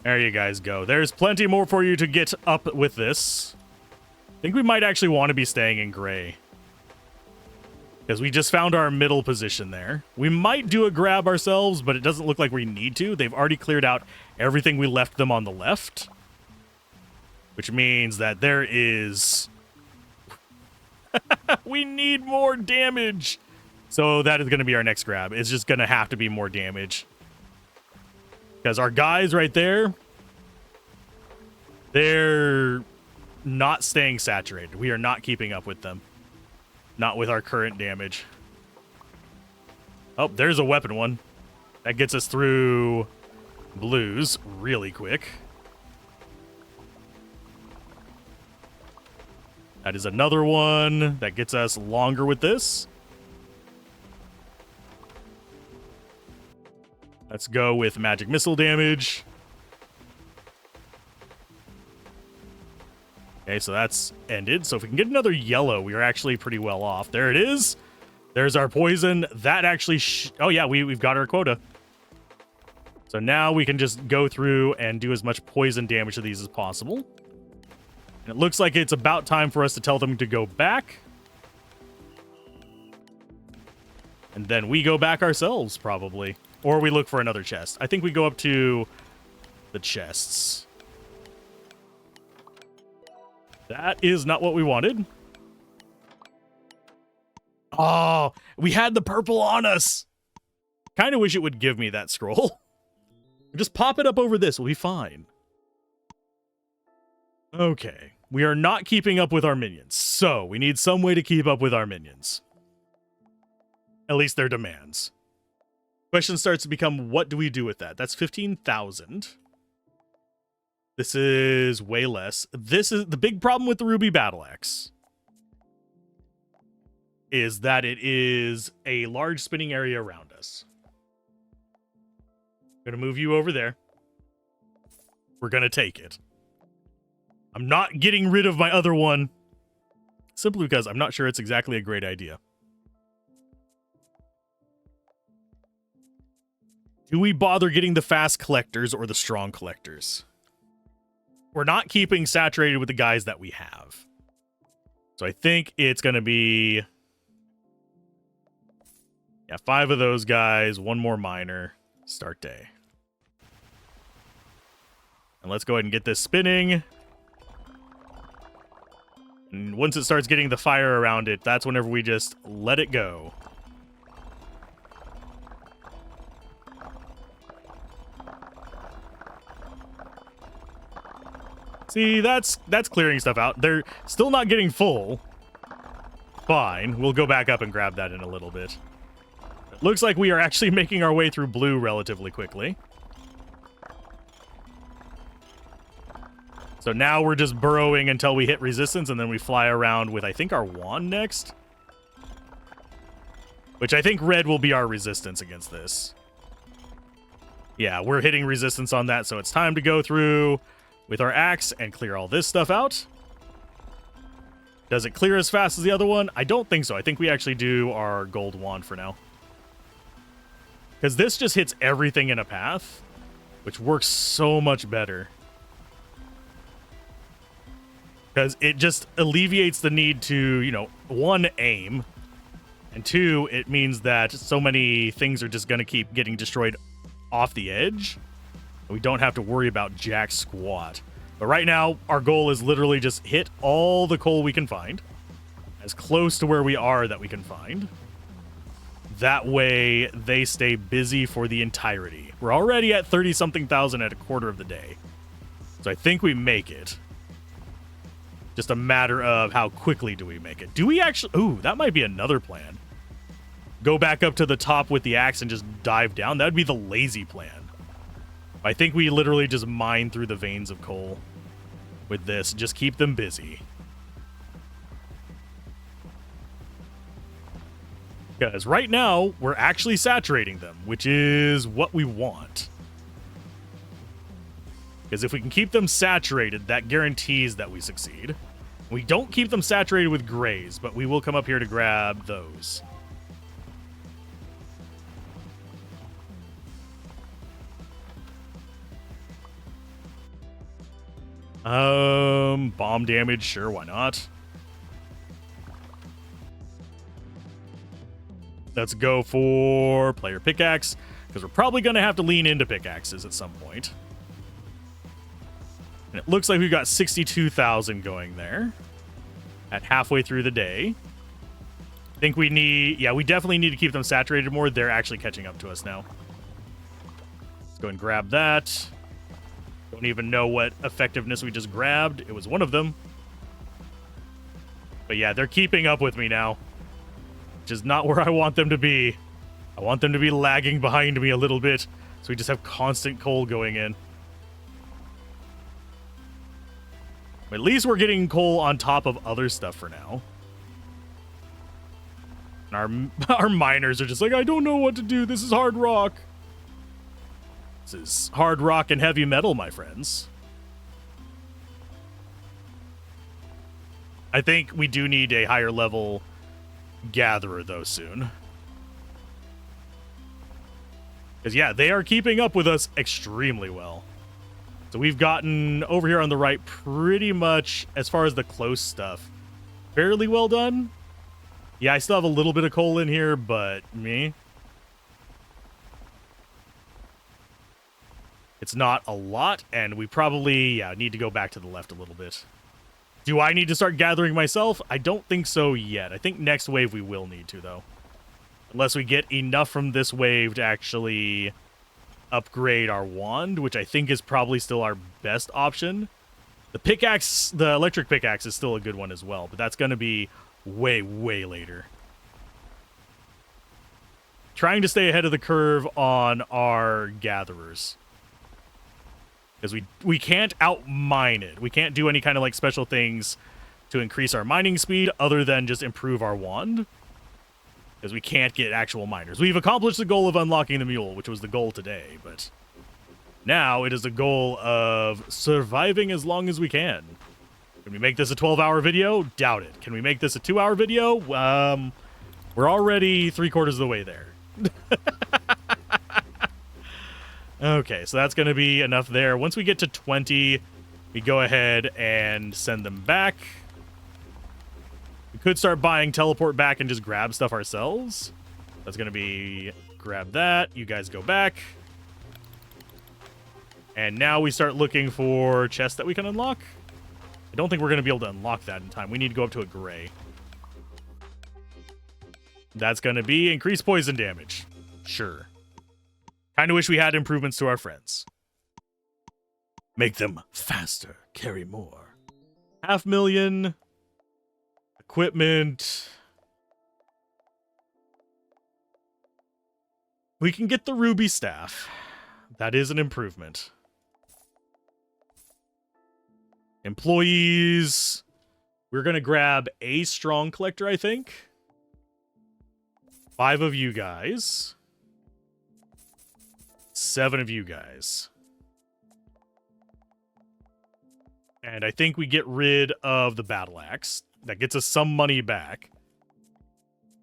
There you guys go. There's plenty more for you to get up with this. I think we might actually want to be staying in gray. Because we just found our middle position there. We might do a grab ourselves, but it doesn't look like we need to. They've already cleared out everything we left them on the left. Which means that there is... we need more damage. So that is going to be our next grab. It's just going to have to be more damage. Because our guys right there, they're not staying saturated. We are not keeping up with them. Not with our current damage. Oh, there's a weapon one. That gets us through blues really quick. That is another one that gets us longer with this. Let's go with magic missile damage. Okay, so that's ended. So if we can get another yellow, we are actually pretty well off. There it is. There's our poison. That actually... oh, yeah, we've got our quota. So now we can just go through and do as much poison damage to these as possible. And it looks like it's about time for us to tell them to go back. And then we go back ourselves, probably. Or we look for another chest. I think we go up to the chests. That is not what we wanted. Oh, we had the purple on us. Kind of wish it would give me that scroll. Just pop it up over this. We'll be fine. Okay. We are not keeping up with our minions. So we need some way to keep up with our minions. At least their demands. Question starts to become, what do we do with that? That's 15,000. This is way less. This is the big problem with the Ruby Battle Axe. Is that it is a large spinning area around us. I'm going to move you over there. We're going to take it. I'm not getting rid of my other one. Simply because I'm not sure it's exactly a great idea. Do we bother getting the fast collectors or the strong collectors? We're not keeping saturated with the guys that we have. So I think it's going to be... yeah, 5 of those guys, 1 more miner. Start day. And let's go ahead and get this spinning. And once it starts getting the fire around it, that's whenever we just let it go. See, that's clearing stuff out. They're still not getting full. Fine. We'll go back up and grab that in a little bit. It looks like we are actually making our way through blue relatively quickly. So now we're just burrowing until we hit resistance, and then we fly around with, I think, our wand next. Which I think red will be our resistance against this. Yeah, we're hitting resistance on that, so it's time to go through with our axe and clear all this stuff out. Does it clear as fast as the other one? I don't think so. I think we actually do our gold wand for now. Because this just hits everything in a path, which works so much better. Because it just alleviates the need to, you know, 1, aim, and 2, it means that so many things are just going to keep getting destroyed off the edge. We don't have to worry about jack squat. But right now, our goal is literally just hit all the coal we can find. as close to where we are that we can find. That way, they stay busy for the entirety. We're already at 30-something thousand at a quarter of the day. So I think we make it. Just a matter of how quickly do we make it. Do we actually... Ooh, that might be another plan. Go back up to the top with the axe and just dive down. That would be the lazy plan. I think we literally just mine through the veins of coal with this. Just keep them busy. Because right now, we're actually saturating them, which is what we want. Because if we can keep them saturated, that guarantees that we succeed. We don't keep them saturated with grays, but we will come up here to grab those. Bomb damage, sure, why not? Let's go for player pickaxe, because we're probably going to have to lean into pickaxes at some point. And it looks like we've got 62,000 going there at halfway through the day. I think we need, yeah, we definitely need to keep them saturated more. They're actually catching up to us now. Let's go and grab that. Don't even know what effectiveness we just grabbed. It was one of them. But yeah, they're keeping up with me now, which is not where I want them to be. I want them to be lagging behind me a little bit, so we just have constant coal going in. At least we're getting coal on top of other stuff for now. And our miners are just like, I don't know what to do. This is hard rock. This is hard rock and heavy metal, my friends. I think we do need a higher level gatherer, though, soon. Because, yeah, they are keeping up with us extremely well. So we've gotten over here on the right pretty much, as far as the close stuff, fairly well done. Yeah, I still have a little bit of coal in here, but it's not a lot, and we probably, need to go back to the left a little bit. Do I need to start gathering myself? I don't think so yet. I think next wave we will need to, though. Unless we get enough from this wave to actually upgrade our wand, which I think is probably still our best option. The pickaxe, the electric pickaxe, is still a good one as well, but that's going to be way, way later. Trying to stay ahead of the curve on our gatherers. Because we can't out-mine it. We can't do any kind of like special things to increase our mining speed other than just improve our wand. Because we can't get actual miners. We've accomplished the goal of unlocking the mule, which was the goal today, but now it is the goal of surviving as long as we can. Can we make this a 12-hour video? Doubt it. Can we make this a 2-hour video? We're already 3/4 of the way there. Okay, so that's going to be enough there. Once we get to 20, we go ahead and send them back. We could start buying teleport back and just grab stuff ourselves. That's going to be grab that. You guys go back. And now we start looking for chests that we can unlock. I don't think we're going to be able to unlock that in time. We need to go up to a gray. That's going to be increased poison damage. Sure. Kind of wish we had improvements to our friends. Make them faster, carry more. 500,000. Equipment. We can get the ruby staff. That is an improvement. Employees. We're going to grab a strong collector, I think. 5 of you guys. 7 of you guys. And I think we get rid of the battle axe. That gets us some money back.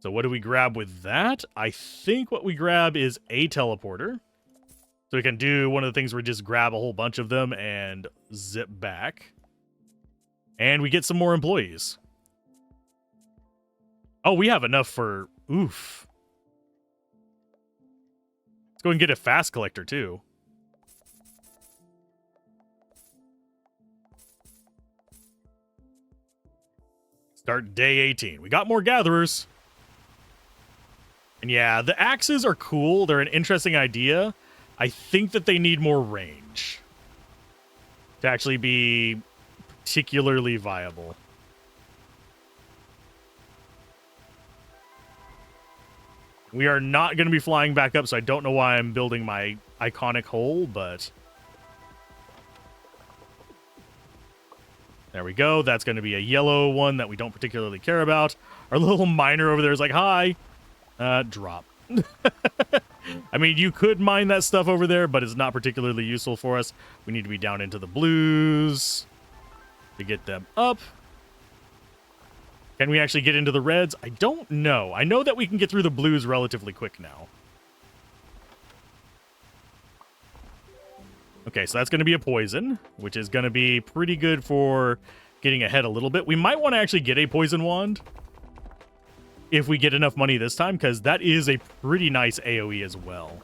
So what do we grab with that? I think what we grab is a teleporter. So we can do one of the things where we just grab a whole bunch of them and zip back. And we get some more employees. Oh, we have enough for... Oof. Let's go and get a fast collector, too. Start day 18. We got more gatherers. And yeah, the axes are cool. They're an interesting idea. I think that they need more range to actually be particularly viable. We are not going to be flying back up, so I don't know why I'm building my iconic hole, but there we go. That's going to be a yellow one that we don't particularly care about. Our little miner over there is like, hi. Drop. I mean, you could mine that stuff over there, but it's not particularly useful for us. We need to be down into the blues to get them up. Can we actually get into the reds? I don't know. I know that we can get through the blues relatively quick now. Okay, so that's going to be a poison, which is going to be pretty good for getting ahead a little bit. We might want to actually get a poison wand if we get enough money this time, because that is a pretty nice AoE as well.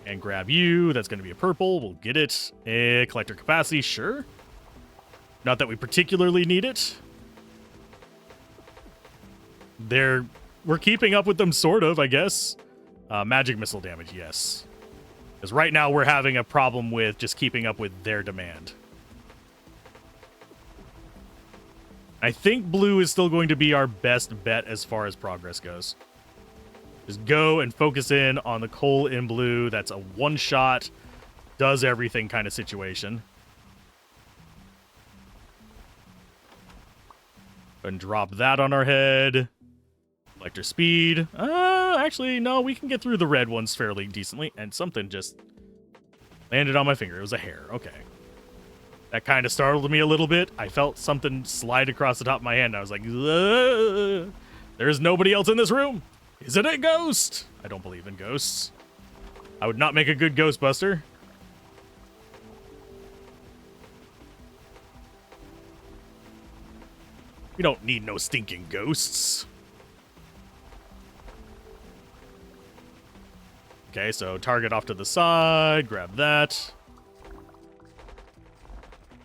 And grab you. That's going to be a purple. We'll get it. Collector capacity, sure. Not that we particularly need it. We're keeping up with them, sort of, I guess. Magic missile damage, yes. Because right now we're having a problem with just keeping up with their demand. I think blue is still going to be our best bet as far as progress goes. Just go and focus in on the coal in blue. That's a one-shot, does everything kind of situation. And drop that on our head. Collector speed. Actually, no, we can get through the red ones fairly decently. And something just landed on my finger. It was a hair. Okay. That kind of startled me a little bit. I felt something slide across the top of my hand. I was like, there's nobody else in this room. Is it a ghost? I don't believe in ghosts. I would not make a good Ghostbuster. We don't need no stinking ghosts. Okay, so target off to the side. Grab that.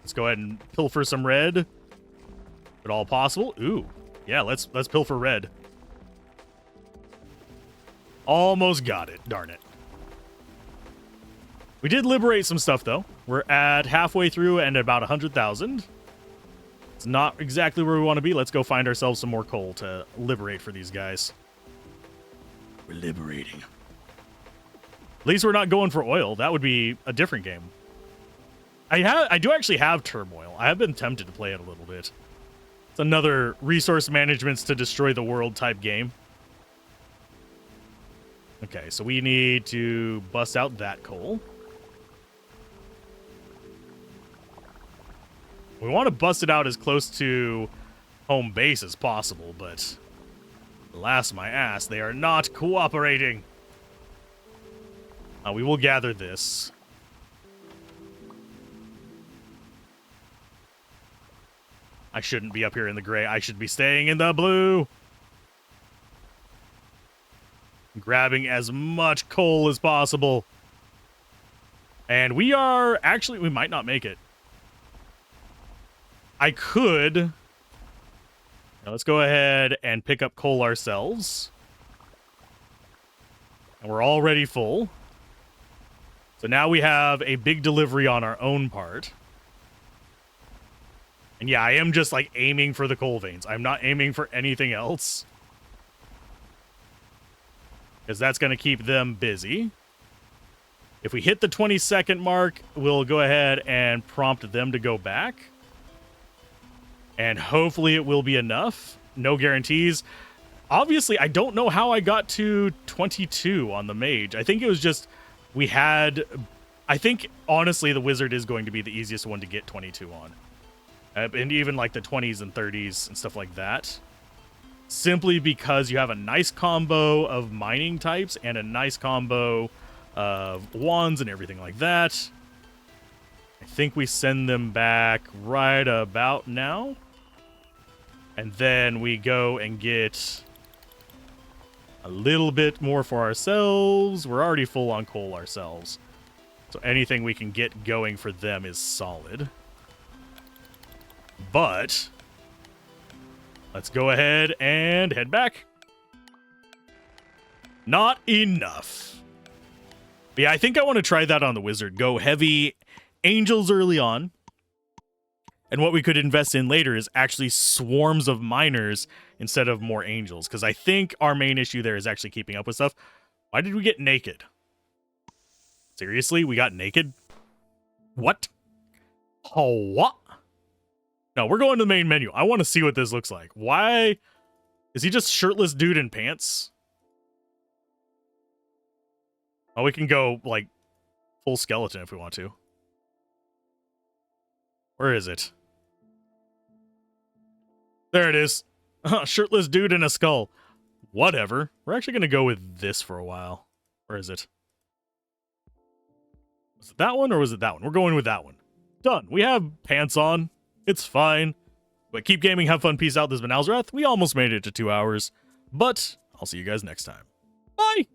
Let's go ahead and pilfer some red. If at all possible. Ooh. Yeah, let's pilfer red. Almost got it. Darn it. We did liberate some stuff, though. We're at halfway through and about 100,000. It's not exactly where we want to be. Let's go find ourselves some more coal to liberate for these guys. We're liberating. At least we're not going for oil. That would be a different game. I do actually have turmoil. I have been tempted to play it a little bit. It's another resource managements to destroy the world type game. Okay, so we need to bust out that coal. We want to bust it out as close to home base as possible, but alas my ass, they are not cooperating. We will gather this. I shouldn't be up here in the gray. I should be staying in the blue. Grabbing as much coal as possible. And we are... Actually, we might not make it. I could... Now let's go ahead and pick up coal ourselves. And we're already full. So now we have a big delivery on our own part. And yeah, I am just like aiming for the coal veins. I'm not aiming for anything else. Because that's going to keep them busy. If we hit the 20-second mark, we'll go ahead and prompt them to go back. And hopefully it will be enough. No guarantees. Obviously, I don't know how I got to 22 on the mage. I think it was just we had... I think, honestly, the wizard is going to be the easiest one to get 22 on. And even like the 20s and 30s and stuff like that. Simply because you have a nice combo of mining types and a nice combo of wands and everything like that. I think we send them back right about now. And then we go and get a little bit more for ourselves. We're already full on coal ourselves. So anything we can get going for them is solid. But Let's go ahead and head back. Not enough. But yeah, I think I want to try that on the wizard. Go heavy angels early on. And what we could invest in later is actually swarms of miners instead of more angels. Because I think our main issue there is actually keeping up with stuff. Why did we get naked? Seriously? We got naked? What? Oh, what? No, we're going to the main menu. I want to see what this looks like. Why? Is he just shirtless dude in pants? Oh, we can go, like, full skeleton if we want to. Where is it? There it is. Shirtless dude in a skull. Whatever. We're actually going to go with this for a while. Where is it? Was it that one or was it that one? We're going with that one. Done. We have pants on. It's fine. But keep gaming, have fun, peace out. This has been Alzorath. We almost made it to 2 hours. But I'll see you guys next time. Bye!